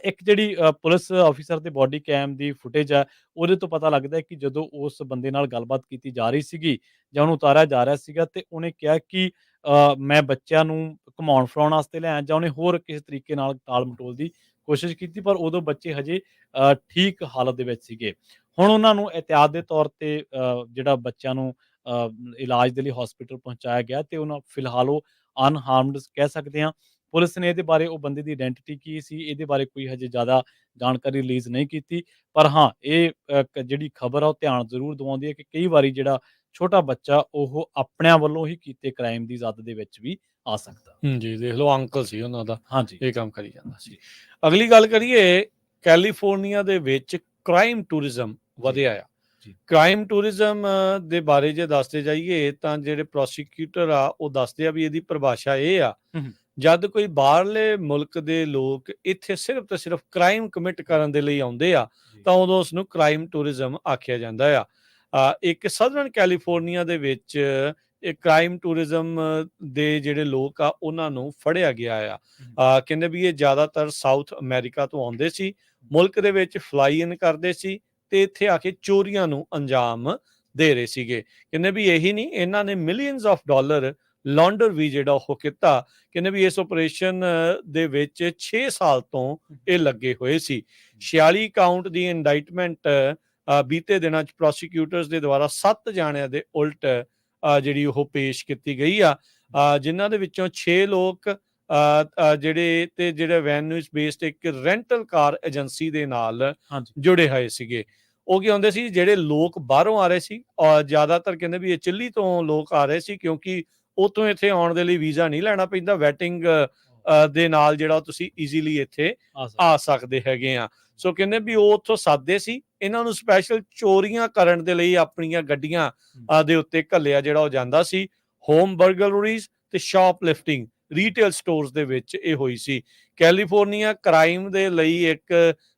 ਇੱਕ ਜਿਹੜੀ ਪੁਲਿਸ ਆਫੀਸਰ ਦੇ ਬੋਡੀ ਕੈਮ ਦੀ ਫੁਟੇਜ ਹੈ, ਉਹਦੇ ਤੋਂ ਪਤਾ ਲੱਗਦਾ ਹੈ ਕਿ ਜਦੋਂ ਉਸ ਬੰਦੇ ਨਾਲ ਗੱਲਬਾਤ ਕੀਤੀ ਜਾ ਰਹੀ ਸੀਗੀ ਜਾਂ ਉਹਨੂੰ ਉਤਾਰਿਆ ਜਾ ਰਿਹਾ ਸੀਗਾ, ਤੇ ਉਹਨੇ ਕਿਹਾ ਕਿ ਮੈਂ ਬੱਚਿਆਂ ਨੂੰ ਘੁਮਾਉਣ ਫਿਰਾਉਣ ਵਾਸਤੇ ਲਿਆਇਆ, ਜਾਂ ਉਹਨੇ ਹੋਰ ਕਿਸੇ ਤਰੀਕੇ ਨਾਲ ਟਾਲ ਮਟੋਲ ਦੀ ਕੋਸ਼ਿਸ਼ ਕੀਤੀ, ਪਰ ਉਦੋਂ ਬੱਚੇ ਹਜੇ ਠੀਕ ਹਾਲਤ ਦੇ ਵਿੱਚ ਸੀਗੇ। ਹੁਣ ਉਹਨਾਂ ਨੂੰ ਇਹਤਿਆਤ ਦੇ ਤੌਰ ਤੇ ਜਿਹੜਾ ਬੱਚਿਆਂ ਨੂੰ ਇਲਾਜ ਦੇ ਲਈ ਹਸਪੀਟਲ ਪਹੁੰਚਾਇਆ ਗਿਆ, ਤੇ ਉਹਨਾਂ ਫਿਲਹਾਲ ਉਹ ਅਨਹਾਰਮਡ ਕਹਿ ਸਕਦੇ ਹਾਂ। ਪੁਲਿਸ ਨੇ ਇਹਦੇ ਬਾਰੇ, ਉਹ ਬੰਦੇ ਦੀ ਆਇਡੈਂਟੀਟੀ ਕੀ ਸੀ, ਇਹਦੇ ਬਾਰੇ ਕੋਈ ਹਜੇ ਜ਼ਿਆਦਾ ਜਾਣਕਾਰੀ ਰਿਲੀਜ਼ ਨਹੀਂ ਕੀਤੀ। ਪਰ ਹਾਂ, ਇਹ ਜਿਹੜੀ ਖਬਰ ਆ ਉਹ ਧਿਆਨ ਜ਼ਰੂਰ ਦਿਵਾਉਂਦੀ ਹੈ ਕਿ ਕਈ ਵਾਰੀ ਜਿਹੜਾ ਛੋਟਾ ਬੱਚਾ ਉਹ ਆਪਣਿਆਂ ਵੱਲੋਂ ਹੀ ਕੀਤੇ ਕ੍ਰਾਈਮ ਦੀ ਜ਼ਦ ਦੇ ਵਿੱਚ ਵੀ ਆ ਸਕਦਾ। ਜੀ, ਦੇਖ ਲਓ ਅੰਕਲ ਸੀ ਉਹਨਾਂ ਦਾ, ਹਾਂਜੀ, ਇਹ ਕੰਮ ਕਰੀ ਜਾਂਦਾ ਸੀ। ਅਗਲੀ ਗੱਲ ਕਰੀਏ, ਕੈਲੀਫੋਰਨੀਆ ਦੇ ਵਿੱਚ ਕ੍ਰਾਈਮ ਟੂਰਿਜ਼ਮ ਵਧਿਆ ਆ। ਕ੍ਰਾਈਮ ਟੂਰਿਜ਼ਮ ਦੇ ਬਾਰੇ ਜੇ ਦੱਸਦੇ ਜਾਈਏ ਤਾਂ ਜਿਹੜੇ ਪ੍ਰੋਸੀਕਿਊਟਰ ਆ ਉਹ ਦੱਸਦੇ ਆ ਵੀ ਇਹਦੀ ਪਰਿਭਾਸ਼ਾ ਇਹ ਆ, ਜਦ ਕੋਈ ਬਾਹਰਲੇ ਮੁਲਕ ਦੇ ਲੋਕ ਇੱਥੇ ਸਿਰਫ ਤੇ ਸਿਰਫ ਕ੍ਰਾਈਮ ਕਮਿਟ ਕਰਨ ਦੇ ਲਈ ਆਉਂਦੇ ਆ ਤਾਂ ਉਦੋਂ ਉਸ ਨੂੰ ਕ੍ਰਾਈਮ ਟੂਰਿਜ਼ਮ ਆਖਿਆ ਜਾਂਦਾ ਆ। ਇੱਕ ਸਦਰਨ ਕੈਲੀਫੋਰਨੀਆ ਦੇ ਵਿੱਚ ਇਹ ਕ੍ਰਾਈਮ ਟੂਰਿਜ਼ਮ ਦੇ ਜਿਹੜੇ ਲੋਕ ਆ ਉਹਨਾਂ ਨੂੰ ਫੜਿਆ ਗਿਆ ਆ। ਕਹਿੰਦੇ ਵੀ ਇਹ ਜ਼ਿਆਦਾਤਰ ਸਾਊਥ ਅਮਰੀਕਾ ਤੋਂ ਆਉਂਦੇ ਸੀ, ਮੁਲਕ ਦੇ ਵਿੱਚ ਫਲਾਈ ਇਨ ਕਰਦੇ ਸੀ ਤੇ ਇੱਥੇ ਆ ਕੇ ਚੋਰੀਆਂ ਨੂੰ ਅੰਜਾਮ ਦੇ ਰਹੇ ਸੀਗੇ। ਕਹਿੰਦੇ ਵੀ ਇਹੀ ਨਹੀਂ, ਇਹਨਾਂ ਨੇ ਮਿਲੀਅਨਸ ਆਫ ਡਾਲਰ ਲੌਂਡਰ ਵੀ ਜਿਹੜਾ ਉਹ ਕੀਤਾ। ਕਹਿੰਦੇ ਵੀ ਇਸ ਆਪਰੇਸ਼ਨ ਦੇ ਵਿੱਚ 6 ਸਾਲ ਤੋਂ ਇਹ ਲੱਗੇ ਹੋਏ ਸੀ। 46 ਕਾਊਂਟ ਦੀ ਇੰਡਾਈਟਮੈਂਟ ਬੀਤੇ ਦਿਨਾਂ 'ਚ ਪ੍ਰੋਸੀਕਿਊਟਰਸ ਦੇ ਦੁਆਰਾ 7 ਜਾਣਿਆਂ ਦੇ ਉਲਟ ਜਿਹੜੀ ਉਹ ਪੇਸ਼ ਕੀਤੀ ਗਈ ਆ, ਜਿਨ੍ਹਾਂ ਦੇ ਵਿੱਚੋਂ 6 ਲੋਕ ਜਿਹੜੇ ਵੈਨਿਊਜ਼ ਬੇਸਡ ਇੱਕ ਰੈਂਟਲ ਕਾਰ ਏਜੰਸੀ ਦੇ ਨਾਲ ਜੁੜੇ ਹੋਏ ਸੀਗੇ। ਉਹ ਕੀ ਹੁੰਦੇ ਸੀ, ਜਿਹੜੇ ਲੋਕ ਬਾਹਰੋਂ ਆ ਰਹੇ ਸੀ, ਔਰ ਜ਼ਿਆਦਾਤਰ ਕਹਿੰਦੇ ਵੀ ਇਹ ਚਿੱਲੀ ਤੋਂ ਲੋਕ ਆ ਰਹੇ ਸੀ, ਕਿਉਂਕਿ ਉੱਥੋਂ ਇੱਥੇ ਆਉਣ ਦੇ ਲਈ ਵੀਜ਼ਾ ਨਹੀਂ ਲੈਣਾ ਪੈਂਦਾ। ਵੈਟਿੰਗ ਦੇ ਨਾਲ ਜਿਹੜਾ ਤੁਸੀਂ ਈਜ਼ੀਲੀ ਇੱਥੇ ਆ ਸਕਦੇ ਹੈਗੇ ਆ। ਸੋ ਕਹਿੰਦੇ ਵੀ ਉਹ ਉੱਥੋਂ ਸਾਦੇ ਸੀ, ਇਹਨਾਂ ਨੂੰ ਸਪੈਸ਼ਲ ਚੋਰੀਆਂ ਕਰਨ ਦੇ ਲਈ ਆਪਣੀਆਂ ਗੱਡੀਆਂ ਦੇ ਉੱਤੇ ਘੱਲਿਆ ਜਿਹੜਾ ਉਹ ਜਾਂਦਾ ਸੀ। ਹੋਮ ਬਰਗਲਰੀਜ਼ ਤੇ ਸ਼ਾਪ ਲਿਫਟਿੰਗ ਰੀਟੇਲ ਸਟੋਰਸ ਦੇ ਵਿੱਚ ਇਹ ਹੋਈ ਸੀ। ਕੈਲੀਫੋਰਨੀਆ ਕ੍ਰਾਈਮ ਦੇ ਲਈ ਇੱਕ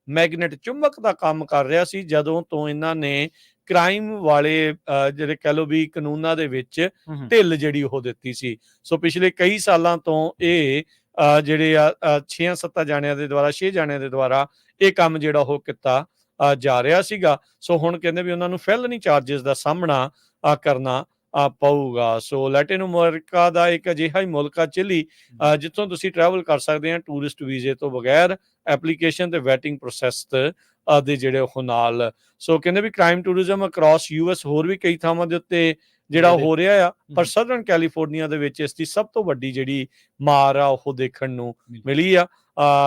ਮੈਗਨੇਟ, ਚੁੰਬਕ ਦਾ ਕੰਮ ਕਰ ਰਿਹਾ ਸੀ ਜਦੋਂ ਤੋਂ ਇਹਨਾਂ ਨੇ ਕ੍ਰਾਈਮ ਵਾਲੇ ਜਿਹੜੇ ਕਹਿ ਲਓ ਵੀ ਕਾਨੂੰਨਾਂ ਦੇ ਵਿੱਚ ਢਿੱਲ ਜਿਹੜੀ ਉਹ ਦਿੱਤੀ ਸੀ। ਸੋ ਪਿਛਲੇ ਕਈ ਸਾਲਾਂ ਤੋਂ ਇਹ ਜਿਹੜੇ ਆ 6 ਜਾਣਿਆਂ ਦੇ ਦੁਆਰਾ 6 ਜਾਣਿਆਂ ਦੇ ਦੁਆਰਾ ਇਹ ਕੰਮ ਜਿਹੜਾ ਉਹ ਕੀਤਾ ਜਾ ਰਿਹਾ ਸੀਗਾ। ਸੋ ਹੁਣ ਕਹਿੰਦੇ ਵੀ ਉਹਨਾਂ ਨੂੰ ਫੈਲਨੀ ਚਾਰजेस ਦਾ ਸਾਹਮਣਾ ਕਰਨਾ ਪਊਗਾ। ਸੋ ਲੈਟਿਨ ਅਮਰੀਕਾ ਦਾ ਇੱਕ ਅਜਿਹਾ ਹੀ ਮੁਲਕ ਆ ਚਿਲੀ, ਜਿੱਥੋਂ ਤੁਸੀਂ ਟਰੈਵਲ ਕਰ ਸਕਦੇ ਆ ਟੂਰਿਸਟ ਵੀਜ਼ੇ ਤੋਂ ਬਗੈਰ, ਐਪਲੀਕੇਸ਼ਨ ਤੇ ਵੈਟਿੰਗ ਪ੍ਰੋਸੈਸ ਦੇ ਜਿਹੜੇ ਉਹ ਨਾਲ। ਸੋ ਕਹਿੰਦੇ ਵੀ ਕ੍ਰਾਈਮ ਟੂਰਿਜ਼ਮ ਅਕ੍ਰੋਸ ਯੂਐਸ ਹੋਰ ਵੀ ਕਈ ਥਾਵਾਂ ਦੇ ਉੱਤੇ ਜਿਹੜਾ ਹੋ ਰਿਹਾ ਆ, ਪਰ ਸਦਰਨ ਕੈਲੀਫੋਰਨੀਆ ਦੇ ਵਿੱਚ ਇਸ ਦੀ ਸਭ ਤੋਂ ਵੱਡੀ ਜਿਹੜੀ ਮਾਰ ਆ ਉਹ ਦੇਖਣ ਨੂੰ ਮਿਲੀ ਆ।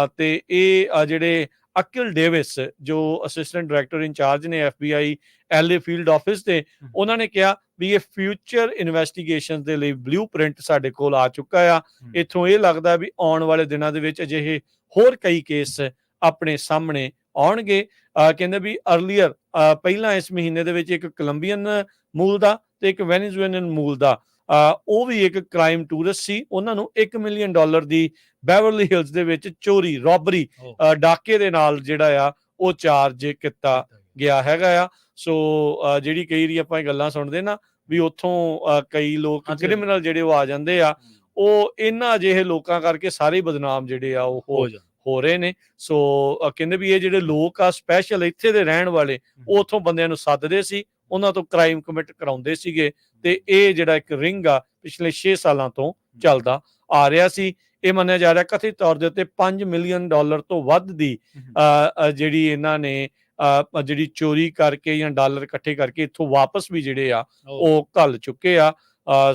ਤੇ ਇਹ ਜਿਹੜੇ ਅਕਿਲ ਡੇਵਿਸ ਜੋ ਅਸਿਸਟੈਂਟ ਡਾਇਰੈਕਟਰ ਇੰਚਾਰਜ ਨੇ FBI LA ਫੀਲਡ ਆਫਿਸ ਦੇ, ਉਹਨਾਂ ਨੇ ਕਿਹਾ ਵੀ ਇਹ ਫਿਊਚਰ ਇਨਵੈਸਟੀਗੇਸ਼ਨ ਦੇ ਲਈ ਬਲੂਪ੍ਰਿੰਟ ਸਾਡੇ ਕੋਲ ਆ ਚੁੱਕਾ ਆ। ਇੱਥੋਂ ਇਹ ਲੱਗਦਾ ਵੀ ਆਉਣ ਵਾਲੇ ਦਿਨਾਂ ਦੇ ਵਿੱਚ ਅਜਿਹੇ ਹੋਰ ਕਈ ਕੇਸ ਆਪਣੇ ਸਾਹਮਣੇ ਆਉਣਗੇ। ਕਹਿੰਦੇ ਵੀ ਅਰਲੀਅਰ ਪਹਿਲਾਂ ਇਸ ਮਹੀਨੇ ਦੇ ਵਿੱਚ ਇੱਕ ਕੋਲੰਬੀਅਨ ਮੂਲ ਦਾ ਤੇ ਇੱਕ ਵੈਨੇਜ਼ੁਏਲਨ ਮੂਲ ਦਾ ਉਹ ਵੀ ਇੱਕ ਕ੍ਰਾਈਮ ਟੂਰਿਸਟ ਸੀ। ਉਹਨਾਂ ਨੂੰ $1 ਮਿਲੀਅਨ ਦੀ ਬੈਵਰਲੀ ਹਿਲਸ ਦੇ ਵਿੱਚ ਚੋਰੀ, ਰੋਬਰੀ, ਡਾਕੇ ਦੇ ਨਾਲ ਜਿਹੜਾ ਆ ਉਹ ਚਾਰਜ ਕੀਤਾ ਗਿਆ ਹੈਗਾ ਆ। ਸੋ ਜਿਹੜੀ ਕਈ ਵਾਰੀ ਆਪਾਂ ਇਹ ਗੱਲਾਂ ਸੁਣਦੇ ਨਾ ਵੀ ਉੱਥੋਂ ਕਈ ਲੋਕ ਹਾਂਜੀ, ਕ੍ਰਿਮੀਨਲ ਜਿਹੜੇ ਉਹ ਆ ਜਾਂਦੇ ਆ, ਉਹ ਇਹਨਾਂ ਅਜਿਹੇ ਲੋਕਾਂ ਕਰਕੇ ਸਾਰੇ ਹੀ ਬਦਨਾਮ ਜਿਹੜੇ ਆ ਉਹ ਹੋ ਜਾਂਦਾ। ਹੋ ਰਹੇ ਨੇ। ਸੋ ਕਹਿੰਦੇ ਵੀ ਇਹ ਜਿਹੜੇ ਲੋਕ ਆ ਸਪੈਸ਼ਲ ਇੱਥੇ ਦੇ ਰਹਿਣ ਵਾਲੇ, ਉਹ ਉੱਥੋਂ ਬੰਦਿਆਂ ਨੂੰ ਸੱਦਦੇ ਸੀ, ਉਹਨਾਂ ਤੋਂ ਕ੍ਰਾਈਮ ਕਮਿਟ ਕਰਾਉਂਦੇ ਸੀਗੇ, ਤੇ ਇਹ ਜਿਹੜਾ ਇੱਕ ਰਿੰਗ ਆ ਪਿਛਲੇ 6 ਸਾਲਾਂ ਤੋਂ ਚੱਲਦਾ ਆ ਰਿਹਾ ਸੀ। ਇਹ ਮੰਨਿਆ ਜਾ ਰਿਹਾ ਕਥਿਤ ਤੌਰ ਦੇ ਉੱਤੇ $5 ਮਿਲੀਅਨ ਤੋਂ ਵੱਧ ਦੀ ਜਿਹੜੀ ਇਹਨਾਂ ਨੇ ਜਿਹੜੀ ਚੋਰੀ ਕਰਕੇ ਜਾਂ ਡਾਲਰ ਇਕੱਠੇ ਕਰਕੇ ਇੱਥੋਂ ਵਾਪਸ ਵੀ ਜਿਹੜੇ ਆ ਉਹ ਘੱਲ ਚੁੱਕੇ ਆ।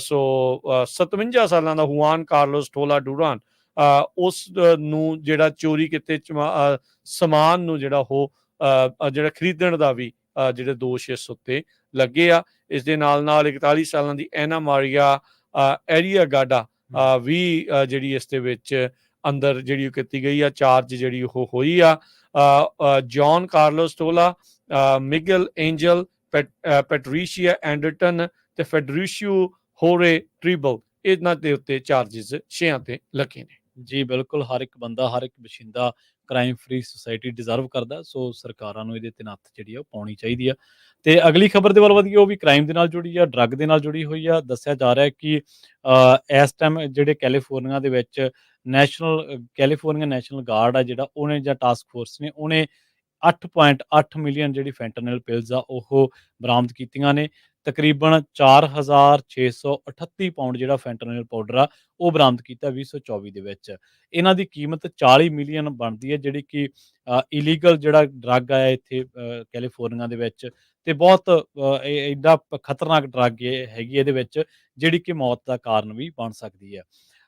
ਸੋ 57 ਸਾਲਾਂ ਦਾ ਹੁਆਨ ਕਾਰਲੋਸ ਟੋਲਾ ਡੂਰਾਨ, ਉਸ ਨੂੰ ਜਿਹੜਾ ਚੋਰੀ ਕੀਤੇ ਸਮਾਨ ਨੂੰ ਜਿਹੜਾ ਉਹ ਜਿਹੜਾ ਖਰੀਦਣ ਦਾ ਵੀ ਜਿਹੜੇ ਦੋਸ਼ ਇਸ ਉੱਤੇ ਲੱਗੇ ਆ। ਇਸ ਦੇ ਨਾਲ 41 ਸਾਲਾਂ ਦੀ ਐਨਾ ਮਾਰੀਆ ਐਰੀਆ ਗਾਡਾ ਵੀ ਜਿਹੜੀ ਇਸ ਦੇ ਵਿੱਚ ਅੰਦਰ ਜਿਹੜੀ ਕੀਤੀ ਗਈ ਆ, ਚਾਰਜ ਜਿਹੜੀ ਉਹ ਹੋਈ ਆ। ਜੌਨ ਕਾਰਲੋਸ ਟੋਲਾ, ਮਿਗਲ ਐਂਜਲ ਪੈਟਰੀਸ਼ੀਆ ਐਂਡਰਟਨ ਤੇ ਫੈਡਰੀਸ਼ੀਓ ਹੋਰੇ ਟ੍ਰਿਬਲ, ਇਹਨਾਂ ਦੇ ਉੱਤੇ ਚਾਰਜਿਸ 6 ਤੇ ਲੱਗੇ ਨੇ। ਜੀ ਬਿਲਕੁਲ, ਹਰ ਇੱਕ ਬੰਦਾ, ਹਰ ਇੱਕ ਬਸ਼ਿੰਦਾ ਕ੍ਰਾਈਮ ਫ੍ਰੀ ਸੁਸਾਇਟੀ ਡਿਜ਼ਰਵ ਕਰਦਾ। ਸੋ ਸਰਕਾਰਾਂ ਨੂੰ ਇਹਦੇ ਤੇ ਨੱਥ ਜਿਹੜੀ ਆ ਉਹ ਪਾਉਣੀ ਚਾਹੀਦੀ ਆ। ਤੇ ਅਗਲੀ ਖਬਰ ਦੇ ਵੱਲ ਵਧੀਏ, ਉਹ ਵੀ ਕ੍ਰਾਈਮ ਦੇ ਨਾਲ ਜੁੜੀ ਆ, ਡਰੱਗ ਦੇ ਨਾਲ ਜੁੜੀ ਹੋਈ ਆ। ਦੱਸਿਆ ਜਾ ਰਿਹਾ ਕਿ ਇਸ ਟਾਈਮ ਜਿਹੜੇ ਕੈਲੀਫੋਰਨੀਆ ਦੇ ਵਿੱਚ ਕੈਲੀਫੋਰਨੀਆ ਨੈਸ਼ਨਲ ਗਾਰਡ ਆ ਜਿਹੜਾ, ਉਹਨੇ ਜਾਂ ਟਾਸਕ ਫੋਰਸ ਨੇ, ਉਹਨੇ 8.8 ਮਿਲੀਅਨ ਜਿਹੜੀ ਫੈਂਟਾਨਿਲ ਪਿਲਸ ਆ ਉਹ ਬਰਾਮਦ ਕੀਤੀਆਂ ਨੇ। ਤਕਰੀਬਨ 4,638 ਪਾਊਂਡ ਜਿਹੜਾ ਫੈਂਟਾਨਿਲ ਪਾਊਡਰ ਆ ਉਹ ਬਰਾਮਦ ਕੀਤਾ 2024 ਦੇ ਵਿੱਚ। ਇਹਨਾਂ ਦੀ ਕੀਮਤ 40 ਮਿਲੀਅਨ ਬਣਦੀ ਹੈ, ਜਿਹੜੀ ਕਿ ਇਲੀਗਲ ਜਿਹੜਾ ਡਰੱਗ ਆਇਆ ਇੱਥੇ ਕੈਲੀਫੋਰਨੀਆ ਦੇ ਵਿੱਚ, ਤੇ ਬਹੁਤ ਐਡਾ ਖਤਰਨਾਕ ਡਰੱਗ ਹੈਗੀ ਇਹਦੇ ਵਿੱਚ, ਜਿਹੜੀ ਕਿ ਮੌਤ ਦਾ ਕਾਰਨ ਵੀ ਬਣ ਸਕਦੀ ਹੈ।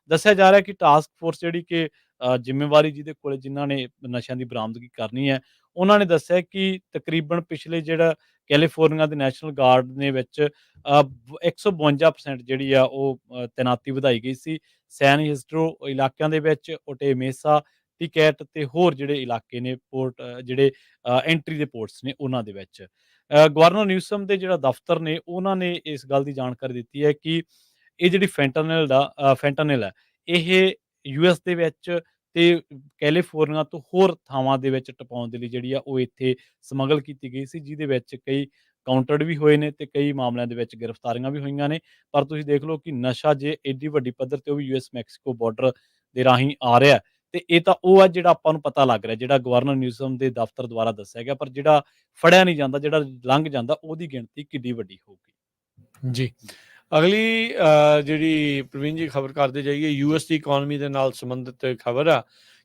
ਦੱਸਿਆ ਜਾ ਰਿਹਾ ਕਿ ਟਾਸਕ ਫੋਰਸ ਜਿਹੜੀ ਕਿ ਜ਼ਿੰਮੇਵਾਰੀ ਜਿਹਦੇ ਕੋਲ, ਜਿਨ੍ਹਾਂ ਨੇ ਨਸ਼ਿਆਂ ਦੀ ਬਰਾਮਦਗੀ ਕਰਨੀ ਹੈ, ਉਹਨਾਂ ਨੇ ਦੱਸਿਆ ਕਿ ਤਕਰੀਬਨ ਪਿਛਲੇ ਜਿਹੜਾ ਕੈਲੀਫੋਰਨੀਆ ਦੇ ਨੈਸ਼ਨਲ ਗਾਰਡ ਨੇ ਵਿੱਚ 152% ਜਿਹੜੀ ਆ ਉਹ ਤੈਨਾਤੀ ਵਧਾਈ ਗਈ ਸੀ। ਸੈਨ ਹਿਸਟਰੋ ਇਲਾਕਿਆਂ ਦੇ ਵਿੱਚ, ਓਟੇਮੇਸਾ, ਟਿਕੈਟ ਤੇ ਹੋਰ ਜਿਹੜੇ ਇਲਾਕੇ ਨੇ, ਪੋਰਟ ਜਿਹੜੇ ਐਂਟਰੀ ਦੇ ਪੋਰਟਸ ਨੇ, ਉਹਨਾਂ ਦੇ ਵਿੱਚ। ਗਵਰਨਰ ਨਿਊਸਮ ਦੇ ਜਿਹੜਾ ਦਫ਼ਤਰ ਨੇ, ਉਹਨਾਂ ਨੇ ਇਸ ਗੱਲ ਦੀ ਜਾਣਕਾਰੀ ਦਿੱਤੀ ਹੈ ਕਿ ਇਹ ਜਿਹੜੀ ਫੈਂਟਾਨਿਲ ਹੈ, ਇਹ US ਦੇ ਵਿੱਚ ਤੇ ਕੈਲੀਫੋਰਨੀਆ ਤੋਂ ਹੋਰ ਥਾਵਾਂ ਦੇ ਵਿੱਚ ਟਪਾਉਣ ਦੇ ਲਈ ਜਿਹੜੀ ਆ ਉਹ ਇੱਥੇ ਸਮਗਲ ਕੀਤੀ ਗਈ ਸੀ, ਜਿਹਦੇ ਵਿੱਚ ਕਈ ਕਾਊਂਟਰਡ ਵੀ ਹੋਏ ਨੇ ਤੇ ਕਈ ਮਾਮਲਿਆਂ ਦੇ ਵਿੱਚ ਗ੍ਰਿਫਤਾਰੀਆਂ ਵੀ ਹੋਈਆਂ ਨੇ। ਪਰ ਤੁਸੀਂ ਦੇਖ ਲਓ ਕਿ ਨਸ਼ਾ ਜੇ ਐਡੀ ਵੱਡੀ ਪੱਧਰ ਤੇ ਉਹ ਵੀ US ਮੈਕਸੀਕੋ ਬਾਰਡਰ ਦੇ ਰਾਹੀਂ ਆ ਰਿਹਾ, ਤੇ ਇਹ ਤਾਂ ਉਹ ਆ ਜਿਹੜਾ ਆਪਾਂ ਨੂੰ ਪਤਾ ਲੱਗ ਰਿਹਾ, ਜਿਹੜਾ ਗਵਰਨਰ ਨਿਊਸਮ ਦੇ ਦਫ਼ਤਰ ਦੁਆਰਾ ਦੱਸਿਆ ਗਿਆ। ਪਰ ਜਿਹੜਾ ਫੜਿਆ ਨਹੀਂ ਜਾਂਦਾ, ਜਿਹੜਾ ਲੰਘ ਜਾਂਦਾ, ਉਹਦੀ ਗਿਣਤੀ ਕਿੱਡੀ ਵੱਡੀ ਹੋਊਗੀ। ਜੀ, ਅਗਲੀ ਜਿਹੜੀ ਪ੍ਰਵੀਨ ਜੀ ਖਬਰ ਕਰਦੇ ਜਾਈਏ, US ਦੀ ਇਕਨੋਮੀ ਦੇ ਨਾਲ ਸੰਬੰਧਿਤ ਖਬਰ ਆ।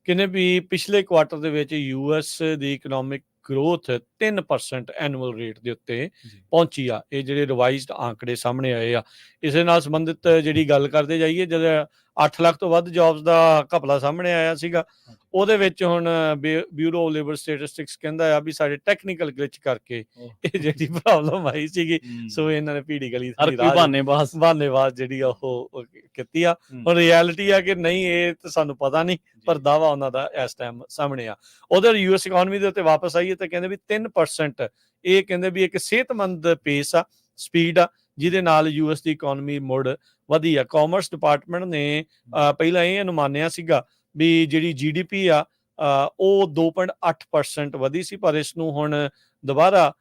ਕਹਿੰਦੇ ਵੀ ਪਿਛਲੇ ਕੁਆਰਟਰ ਦੇ ਵਿੱਚ US ਦੀ ਇਕਨੋਮਿਕ ਗਰੋਥ 3% ਐਨੂਅਲ ਰੇਟ ਦੇ ਉੱਤੇ ਪਹੁੰਚੀ ਆ। ਇਹ ਜਿਹੜੇ ਰਿਵਾਈਜ਼ਡ ਆંકੜੇ ਸਾਹਮਣੇ ਆਏ ਆ, ਇਸ ਦੇ ਨਾਲ ਸੰਬੰਧਿਤ ਜਿਹੜੀ ਗੱਲ ਕਰਦੇ ਜਾਈਏ, ਜਦੋਂ 8 ਲੱਖ ਤੋਂ ਵੱਧ ਜੌਬਸ ਦਾ ਘਪਲਾ ਸਾਹਮਣੇ ਆਇਆ ਸੀਗਾ, ਉਹਦੇ ਵਿੱਚ ਹੁਣ ਬਿਊਰੋ ਆਫ ਲੇਬਰ ਸਟੈਟਿਸਟਿਕਸ ਕਹਿੰਦਾ ਆ ਵੀ ਸਾਡੇ ਟੈਕਨੀਕਲ ਗਲਿਚ ਕਰਕੇ ਇਹ ਜਿਹੜੀ ਪ੍ਰੋਬਲਮ ਆਈ ਸੀਗੀ। ਸੋ ਇਹਨਾਂ ਨੇ ਭੀੜੀ ਗਲੀ ਬਹਾਨੇਬਾਜ਼ ਜਿਹੜੀ ਆ ਉਹ ਕੀਤੀ ਆ। ਹੁਣ ਰਿਐਲਿਟੀ ਆ ਕਿ ਨਹੀਂ, ਇਹ ਤਾਂ ਸਾਨੂੰ ਪਤਾ ਨਹੀਂ, ਪਰ ਦਾਵਾ ਉਹਨਾਂ ਦਾ ਇਸ ਟਾਈਮ ਸਾਹਮਣੇ ਆ। ਉਧਰ US ਇਕਨੋਮੀ ਦੇ ਉੱਤੇ ਵਾਪਸ ਆਈਏ ਤਾਂ ਕਹਿੰਦੇ ਵੀ 3%, ਇਹ ਕਹਿੰਦੇ ਵੀ ਇੱਕ ਸਿਹਤਮੰਦ ਪੇਸ ਆ, ਸਪੀਡ ਆ, ਜਿਹਦੇ ਨਾਲ US ਦੀ ਇਕਨੋਮੀ ਮੁੜ ਵਧੀ ਆ। ਕਾਮਰਸ ਡਿਪਾਰਟਮੈਂਟ ਨੇ ਪਹਿਲਾਂ ਇਹ ਅਨੁਮਾਨਿਆ ਸੀਗਾ ਵੀ ਜਿਹੜੀ GDP ਆ ਉਹ 2.8% ਵਧੀ ਸੀ, ਪਰ ਇਸ ਨੂੰ ਹੁਣ ਦੁਬਾਰਾ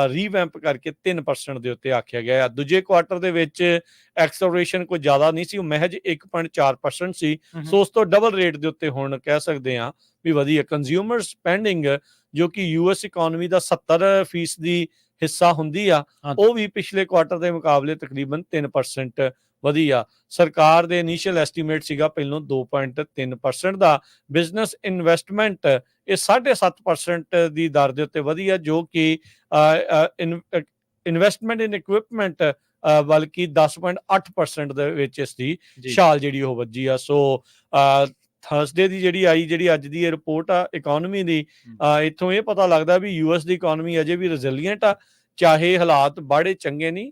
ਰੀਵੈਂਪ ਕਰਕੇ 3% ਦੇ ਉੱਤੇ ਆਖਿਆ ਗਿਆ। ਦੂਜੇ ਕੁਆਰਟਰ ਦੇ ਵਿੱਚ ਐਕਸਲਰੇਸ਼ਨ ਕੋਈ ਜ਼ਿਆਦਾ ਨਹੀਂ ਸੀ, ਉਹ ਮਹਿਜ 1.4% ਸੀ। ਸੋ ਉਸ ਤੋਂ ਡਬਲ ਰੇਟ ਦੇ ਉੱਤੇ ਹੁਣ ਕਹਿ ਸਕਦੇ ਹਾਂ ਵੀ ਵਧੀਆ। ਕੰਜ਼ਿਊਮਰ ਸਪੈਂਡਿੰਗ, ਜੋ ਕਿ US ਇਕਨੋਮੀ ਦਾ 70% ਹਿੱਸਾ ਹੁੰਦੀ ਆ, ਉਹ ਵੀ ਪਿਛਲੇ ਕੁਆਰਟਰ ਦੇ ਮੁਕਾਬਲੇ ਤਕਰੀਬਨ 3% ਵਧੀ ਆ। ਸਰਕਾਰ ਦੇ ਇਨੀਸ਼ੀਅਲ ਐਸਟੀਮੇਟ ਸੀਗਾ ਪਹਿਲੋਂ 2.3% ਦਾ। ਬਿਜ਼ਨਸ ਇਨਵੈਸਟਮੈਂਟ ਇਹ 7.5% ਦੀ ਦਰ ਦੇ ਉੱਤੇ ਵਧੀ ਆ, ਜੋ ਕਿ ਇਨਵੈਸਟਮੈਂਟ ਇਨ ਇਕਵਿਪਮੈਂਟ ਬਲਕਿ 10.8% ਦੇ ਵਿੱਚ ਇਸ ਦੀ ਛਾਲ ਜਿਹੜੀ ਉਹ ਵੱਜੀ ਆ। ਸੋ ਥਰਸਡੇ ਦੀ ਜਿਹੜੀ ਅੱਜ ਦੀ ਰਿਪੋਰਟ ਆ ਇਕਨੋਮੀ ਦੀ, ਇੱਥੋਂ ਇਹ ਪਤਾ ਲੱਗਦਾ ਵੀ US ਦੀ ਇਕਨੋਮੀ ਅਜੇ ਵੀ ਰੈਜ਼ਿਲੀਐਂਟ ਆ, ਚਾਹੇ ਹਾਲਾਤ ਬਾੜੇ ਚੰਗੇ ਨਹੀਂ,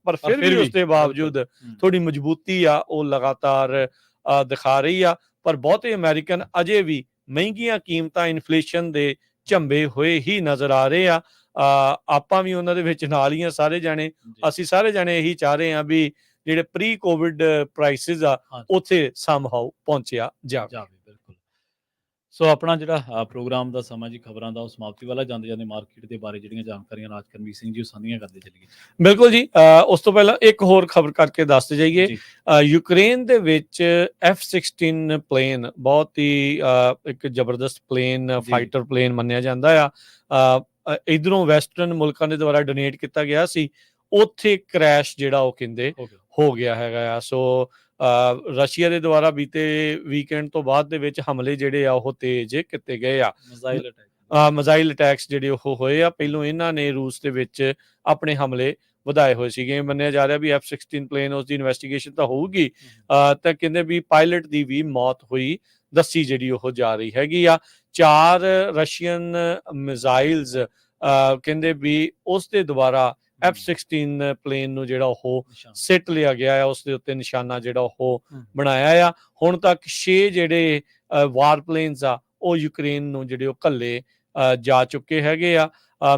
ਪਰ ਫਿਰ ਵੀ ਉਸ ਦੇ ਬਾਵਜੂਦ ਥੋੜੀ ਮਜ਼ਬੂਤੀ ਆ ਉਹ ਲਗਾਤਾਰ ਦਿਖਾ ਰਹੀ ਆ। ਪਰ ਬਹੁਤੇ ਅਮਰੀਕਨ ਅਜੇ ਵੀ ਮਹਿੰਗੀਆਂ ਕੀਮਤਾਂ, ਇਨਫਲੇਸ਼ਨ ਦੇ ਝੰਬੇ ਹੋਏ ਹੀ ਨਜ਼ਰ ਆ ਰਹੇ ਆ। ਆਪਾਂ ਵੀ ਉਹਨਾਂ ਦੇ ਵਿੱਚ ਨਾਲ ਹੀ ਆ ਸਾਰੇ ਜਾਣੇ। ਅਸੀਂ ਸਾਰੇ ਜਾਣੇ ਇਹੀ ਚਾਹ ਰਹੇ ਆ ਵੀ ਜਿਹੜੇ ਪ੍ਰੀ ਕੋਵਿਡ ਪ੍ਰਾਈਸਿਸ ਆ ਉੱਥੇ ਸਮਹਾਉ ਪਹੁੰਚਿਆ ਜਾਵੇ। ਬਿਲਕੁਲ। ਸੋ ਆਪਣਾ ਜਿਹੜਾ ਪ੍ਰੋਗਰਾਮ ਦਾ ਸਮਾਂ ਜੀ ਖਬਰਾਂ ਦਾ ਉਹ ਸਮਾਪਤੀ ਵਾਲਾ, ਜਾਂਦੇ ਜਾਂਦੇ ਮਾਰਕੀਟ ਦੇ ਬਾਰੇ ਜਿਹੜੀਆਂ ਜਾਣਕਾਰੀਆਂ ਰਾਜਕਰਮੀਤ ਸਿੰਘ ਜੀ ਉਹ ਸਾਂਝੀਆਂ ਕਰਦੇ ਚੱਲੀਏ। ਬਿਲਕੁਲ ਜੀ, ਉਸ ਤੋਂ ਪਹਿਲਾਂ ਇੱਕ ਹੋਰ ਖਬਰ ਕਰਕੇ ਦੱਸਦੇ ਜਾਈਏ। ਜੀ ਯੂਕਰੇਨ ਦੇ ਵਿੱਚ F-16 ਪਲੇਨ ਬਹੁਤ ਹੀ ਇੱਕ ਜ਼ਬਰਦਸਤ ਪਲੇਨ, ਜੀ। ਫਾਈਟਰ ਪਲੇਨ ਮੰਨਿਆ ਜਾਂਦਾ ਆ। ਇਧਰੋਂ ਵੈਸਟਰਨ ਮੁਲਕਾਂ ਦੇ ਦੁਆਰਾ ਡੋਨੇਟ ਕੀਤਾ ਗਿਆ ਸੀ, ਉੱਥੇ ਕ੍ਰੈਸ਼ ਜਿਹੜਾ ਉਹ ਕਹਿੰਦੇ ਹੋ ਗਿਆ ਹੋ ਗਿਆ ਹੈਗਾ ਆ। ਸੋ ਰਸ਼ੀਆ ਦੇ ਦੁਆਰਾ ਬੀਤੇ ਵੀਕਐਂਡ ਤੋਂ ਬਾਅਦ ਦੇ ਵਿੱਚ ਹਮਲੇ ਜਿਹੜੇ ਆ ਉਹ ਤੇਜ਼ ਕੀਤੇ ਗਏ ਆ। Missile attack. ਮਿਜ਼ਾਈਲ ਅਟੈਕਸ ਜਿਹੜੇ ਉਹ ਹੋਏ ਆ। ਪਹਿਲੋਂ ਇਹਨਾਂ ਨੇ ਰੂਸ ਦੇ ਵਿੱਚ ਆਪਣੇ ਹਮਲੇ ਵਧਾਏ ਹੋਏ ਸੀਗੇ। ਮੰਨਿਆ ਜਾ ਰਿਹਾ ਵੀ F-16 ਪਲੇਨ, ਉਸ ਦੀ ਇਨਵੈਸਟੀਗੇਸ਼ਨ ਤਾਂ ਹੋਊਗੀ, ਤਾਂ ਕਹਿੰਦੇ ਵੀ ਪਾਇਲਟ ਦੀ ਵੀ ਮੌਤ ਹੋਈ ਦੱਸੀ ਜਿਹੜੀ ਉਹ ਜਾ ਰਹੀ ਹੈਗੀ ਆ। 4 ਰਸ਼ੀਅਨ ਮਿਜ਼ਾਈਲਸ ਕਹਿੰਦੇ ਵੀ ਉਸ ਦੇ ਦੁਆਰਾ F-16 ਪਲੇਨ ਨੂੰ ਜਿਹੜਾ ਉਹ ਸਿੱਟ ਲਿਆ ਗਿਆ ਹੈ, ਉਸ ਦੇ ਉੱਤੇ ਨਿਸ਼ਾਨਾ ਜਿਹੜਾ ਉਹ ਬਣਾਇਆ ਆ। ਹੁਣ ਤੱਕ 6 ਜਿਹੜੇ ਵਾਰ ਪਲੇਨਸ ਆ ਉਹ ਯੂਕਰੇਨ ਨੂੰ ਜਿਹੜੇ ਉਹ ਘੱਲੇ ਜਾ ਚੁੱਕੇ ਹੈਗੇ ਆ।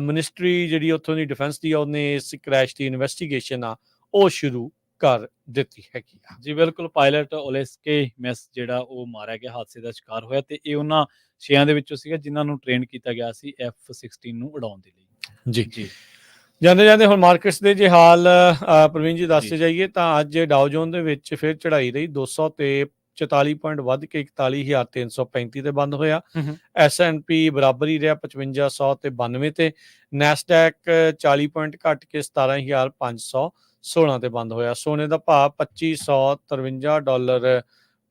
ਮਿਨਿਸਟਰੀ ਜਿਹੜੀ ਉੱਥੋਂ ਦੀ ਡਿਫੈਂਸ ਦੀ ਆ, ਉਹਨੇ ਇਸ ਕ੍ਰੈਸ਼ ਦੀ ਇਨਵੈਸਟੀਗੇਸ਼ਨ ਆ ਉਹ ਸ਼ੁਰੂ ਕਰ ਦਿੱਤੀ ਹੈਗੀ ਆ। ਜੀ ਬਿਲਕੁਲ, ਪਾਇਲਟ ਓਲੇਸਕੇ ਮੈਸ ਜਿਹੜਾ ਉਹ ਮਾਰਿਆ ਗਿਆ, ਹਾਦਸੇ ਦਾ ਸ਼ਿਕਾਰ ਹੋਇਆ, ਤੇ ਇਹ ਉਹਨਾਂ 6 ਦੇ ਵਿੱਚੋਂ ਸੀਗਾ ਜਿਨ੍ਹਾਂ ਨੂੰ ਟ੍ਰੇਨ ਕੀਤਾ ਗਿਆ ਸੀ F-16 ਨੂੰ ਉਡਾਉਣ ਦੇ ਲਈ। ਜੀ ਜੀ ਜਾਂਦੇ ਜਾਂਦੇ ਹੁਣ ਮਾਰਕੀਟਸ ਦੇ ਜੇ ਹਾਲ ਪ੍ਰਵੀਨ ਜੀ ਦੱਸਦੇ ਜੀ। ਜਾਈਏ ਤਾਂ ਅੱਜ ਡਾਓ ਜੋਨ ਦੇ ਵਿੱਚ ਫਿਰ ਚੜਾਈ ਰਹੀ 200 ਤੇ 44 ਪੁਆਇੰਟ ਵੱਧ ਕੇ 41,335 ਤੇ ਬੰਦ ਹੋਇਆ। S&P ਬਰਾਬਰ ਹੀ ਰਿਹਾ 5500 ਤੇ 92 ਤੇ। ਨੈਸਡੈਕ 40 ਪੁਆਇੰਟ ਘਟ ਕੇ 17,516 ਤੇ ਬੰਦ ਹੋਇਆ। ਸੋਨੇ ਦਾ ਭਾਅ $2553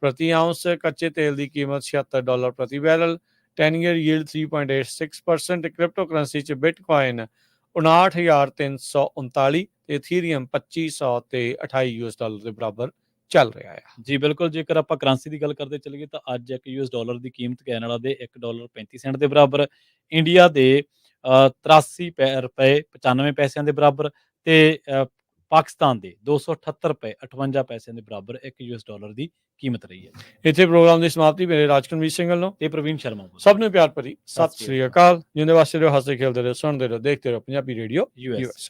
ਪ੍ਰਤੀ ਆਉਂਸ। ਕੱਚੇ ਤੇਲ ਦੀ ਕੀਮਤ $76 ਪ੍ਰਤੀ barrel. 10 year yield 3.86%। Crypto currency ਚ ਬਿਟਕੋਇਨ 59,339 ਤੇ ਇਥੀਰੀਅਮ 2500 ਤੇ $28 ਦੇ ਬਰਾਬਰ ਚੱਲ ਰਿਹਾ ਹੈ। ਜੀ ਬਿਲਕੁਲ, ਜੇਕਰ ਆਪਾਂ ਕਰੰਸੀ ਦੀ ਗੱਲ ਕਰਦੇ ਚੱਲੀਏ ਤਾਂ ਅੱਜ ਇੱਕ $1 ਦੀ ਕੀਮਤ ਕੈਨੇਡਾ ਦੇ $1.35 ਦੇ ਬਰਾਬਰ, ਇੰਡੀਆ ਦੇ 83 ਰੁਪਏ 95 ਪੈਸਿਆਂ ਦੇ ਬਰਾਬਰ, ਤੇ ਪਾਕਿਸਤਾਨ ਦੇ 278 ਰੁਪਏ 58 ਪੈਸਿਆਂ ਦੇ ਬਰਾਬਰ ਇੱਕ $1 ਦੀ ਕੀਮਤ ਰਹੀ ਹੈ। ਇੱਥੇ ਪ੍ਰੋਗਰਾਮ ਦੀ ਸਮਾਪਤੀ ਮੇਰੇ ਰਾਜਕਰਮੀਤ ਸਿੰਘ ਵੱਲੋਂ ਤੇ ਪ੍ਰਵੀਨ ਸ਼ਰਮਾ ਵੱਲੋਂ। ਸਭ ਨੂੰ ਪਿਆਰ ਭਰੀ ਸਤਿ ਸ੍ਰੀ ਅਕਾਲ। ਜਿੰਦੇ ਵਾਸਤੇ ਰਹੋ, ਹੱਸਦੇ ਖੇਡਦੇ ਰਹੋ, ਸੁਣਦੇ ਰਹੋ, ਦੇਖਦੇ ਰਹੋ ਪੰਜਾਬੀ ਰੇਡੀਓ US। US।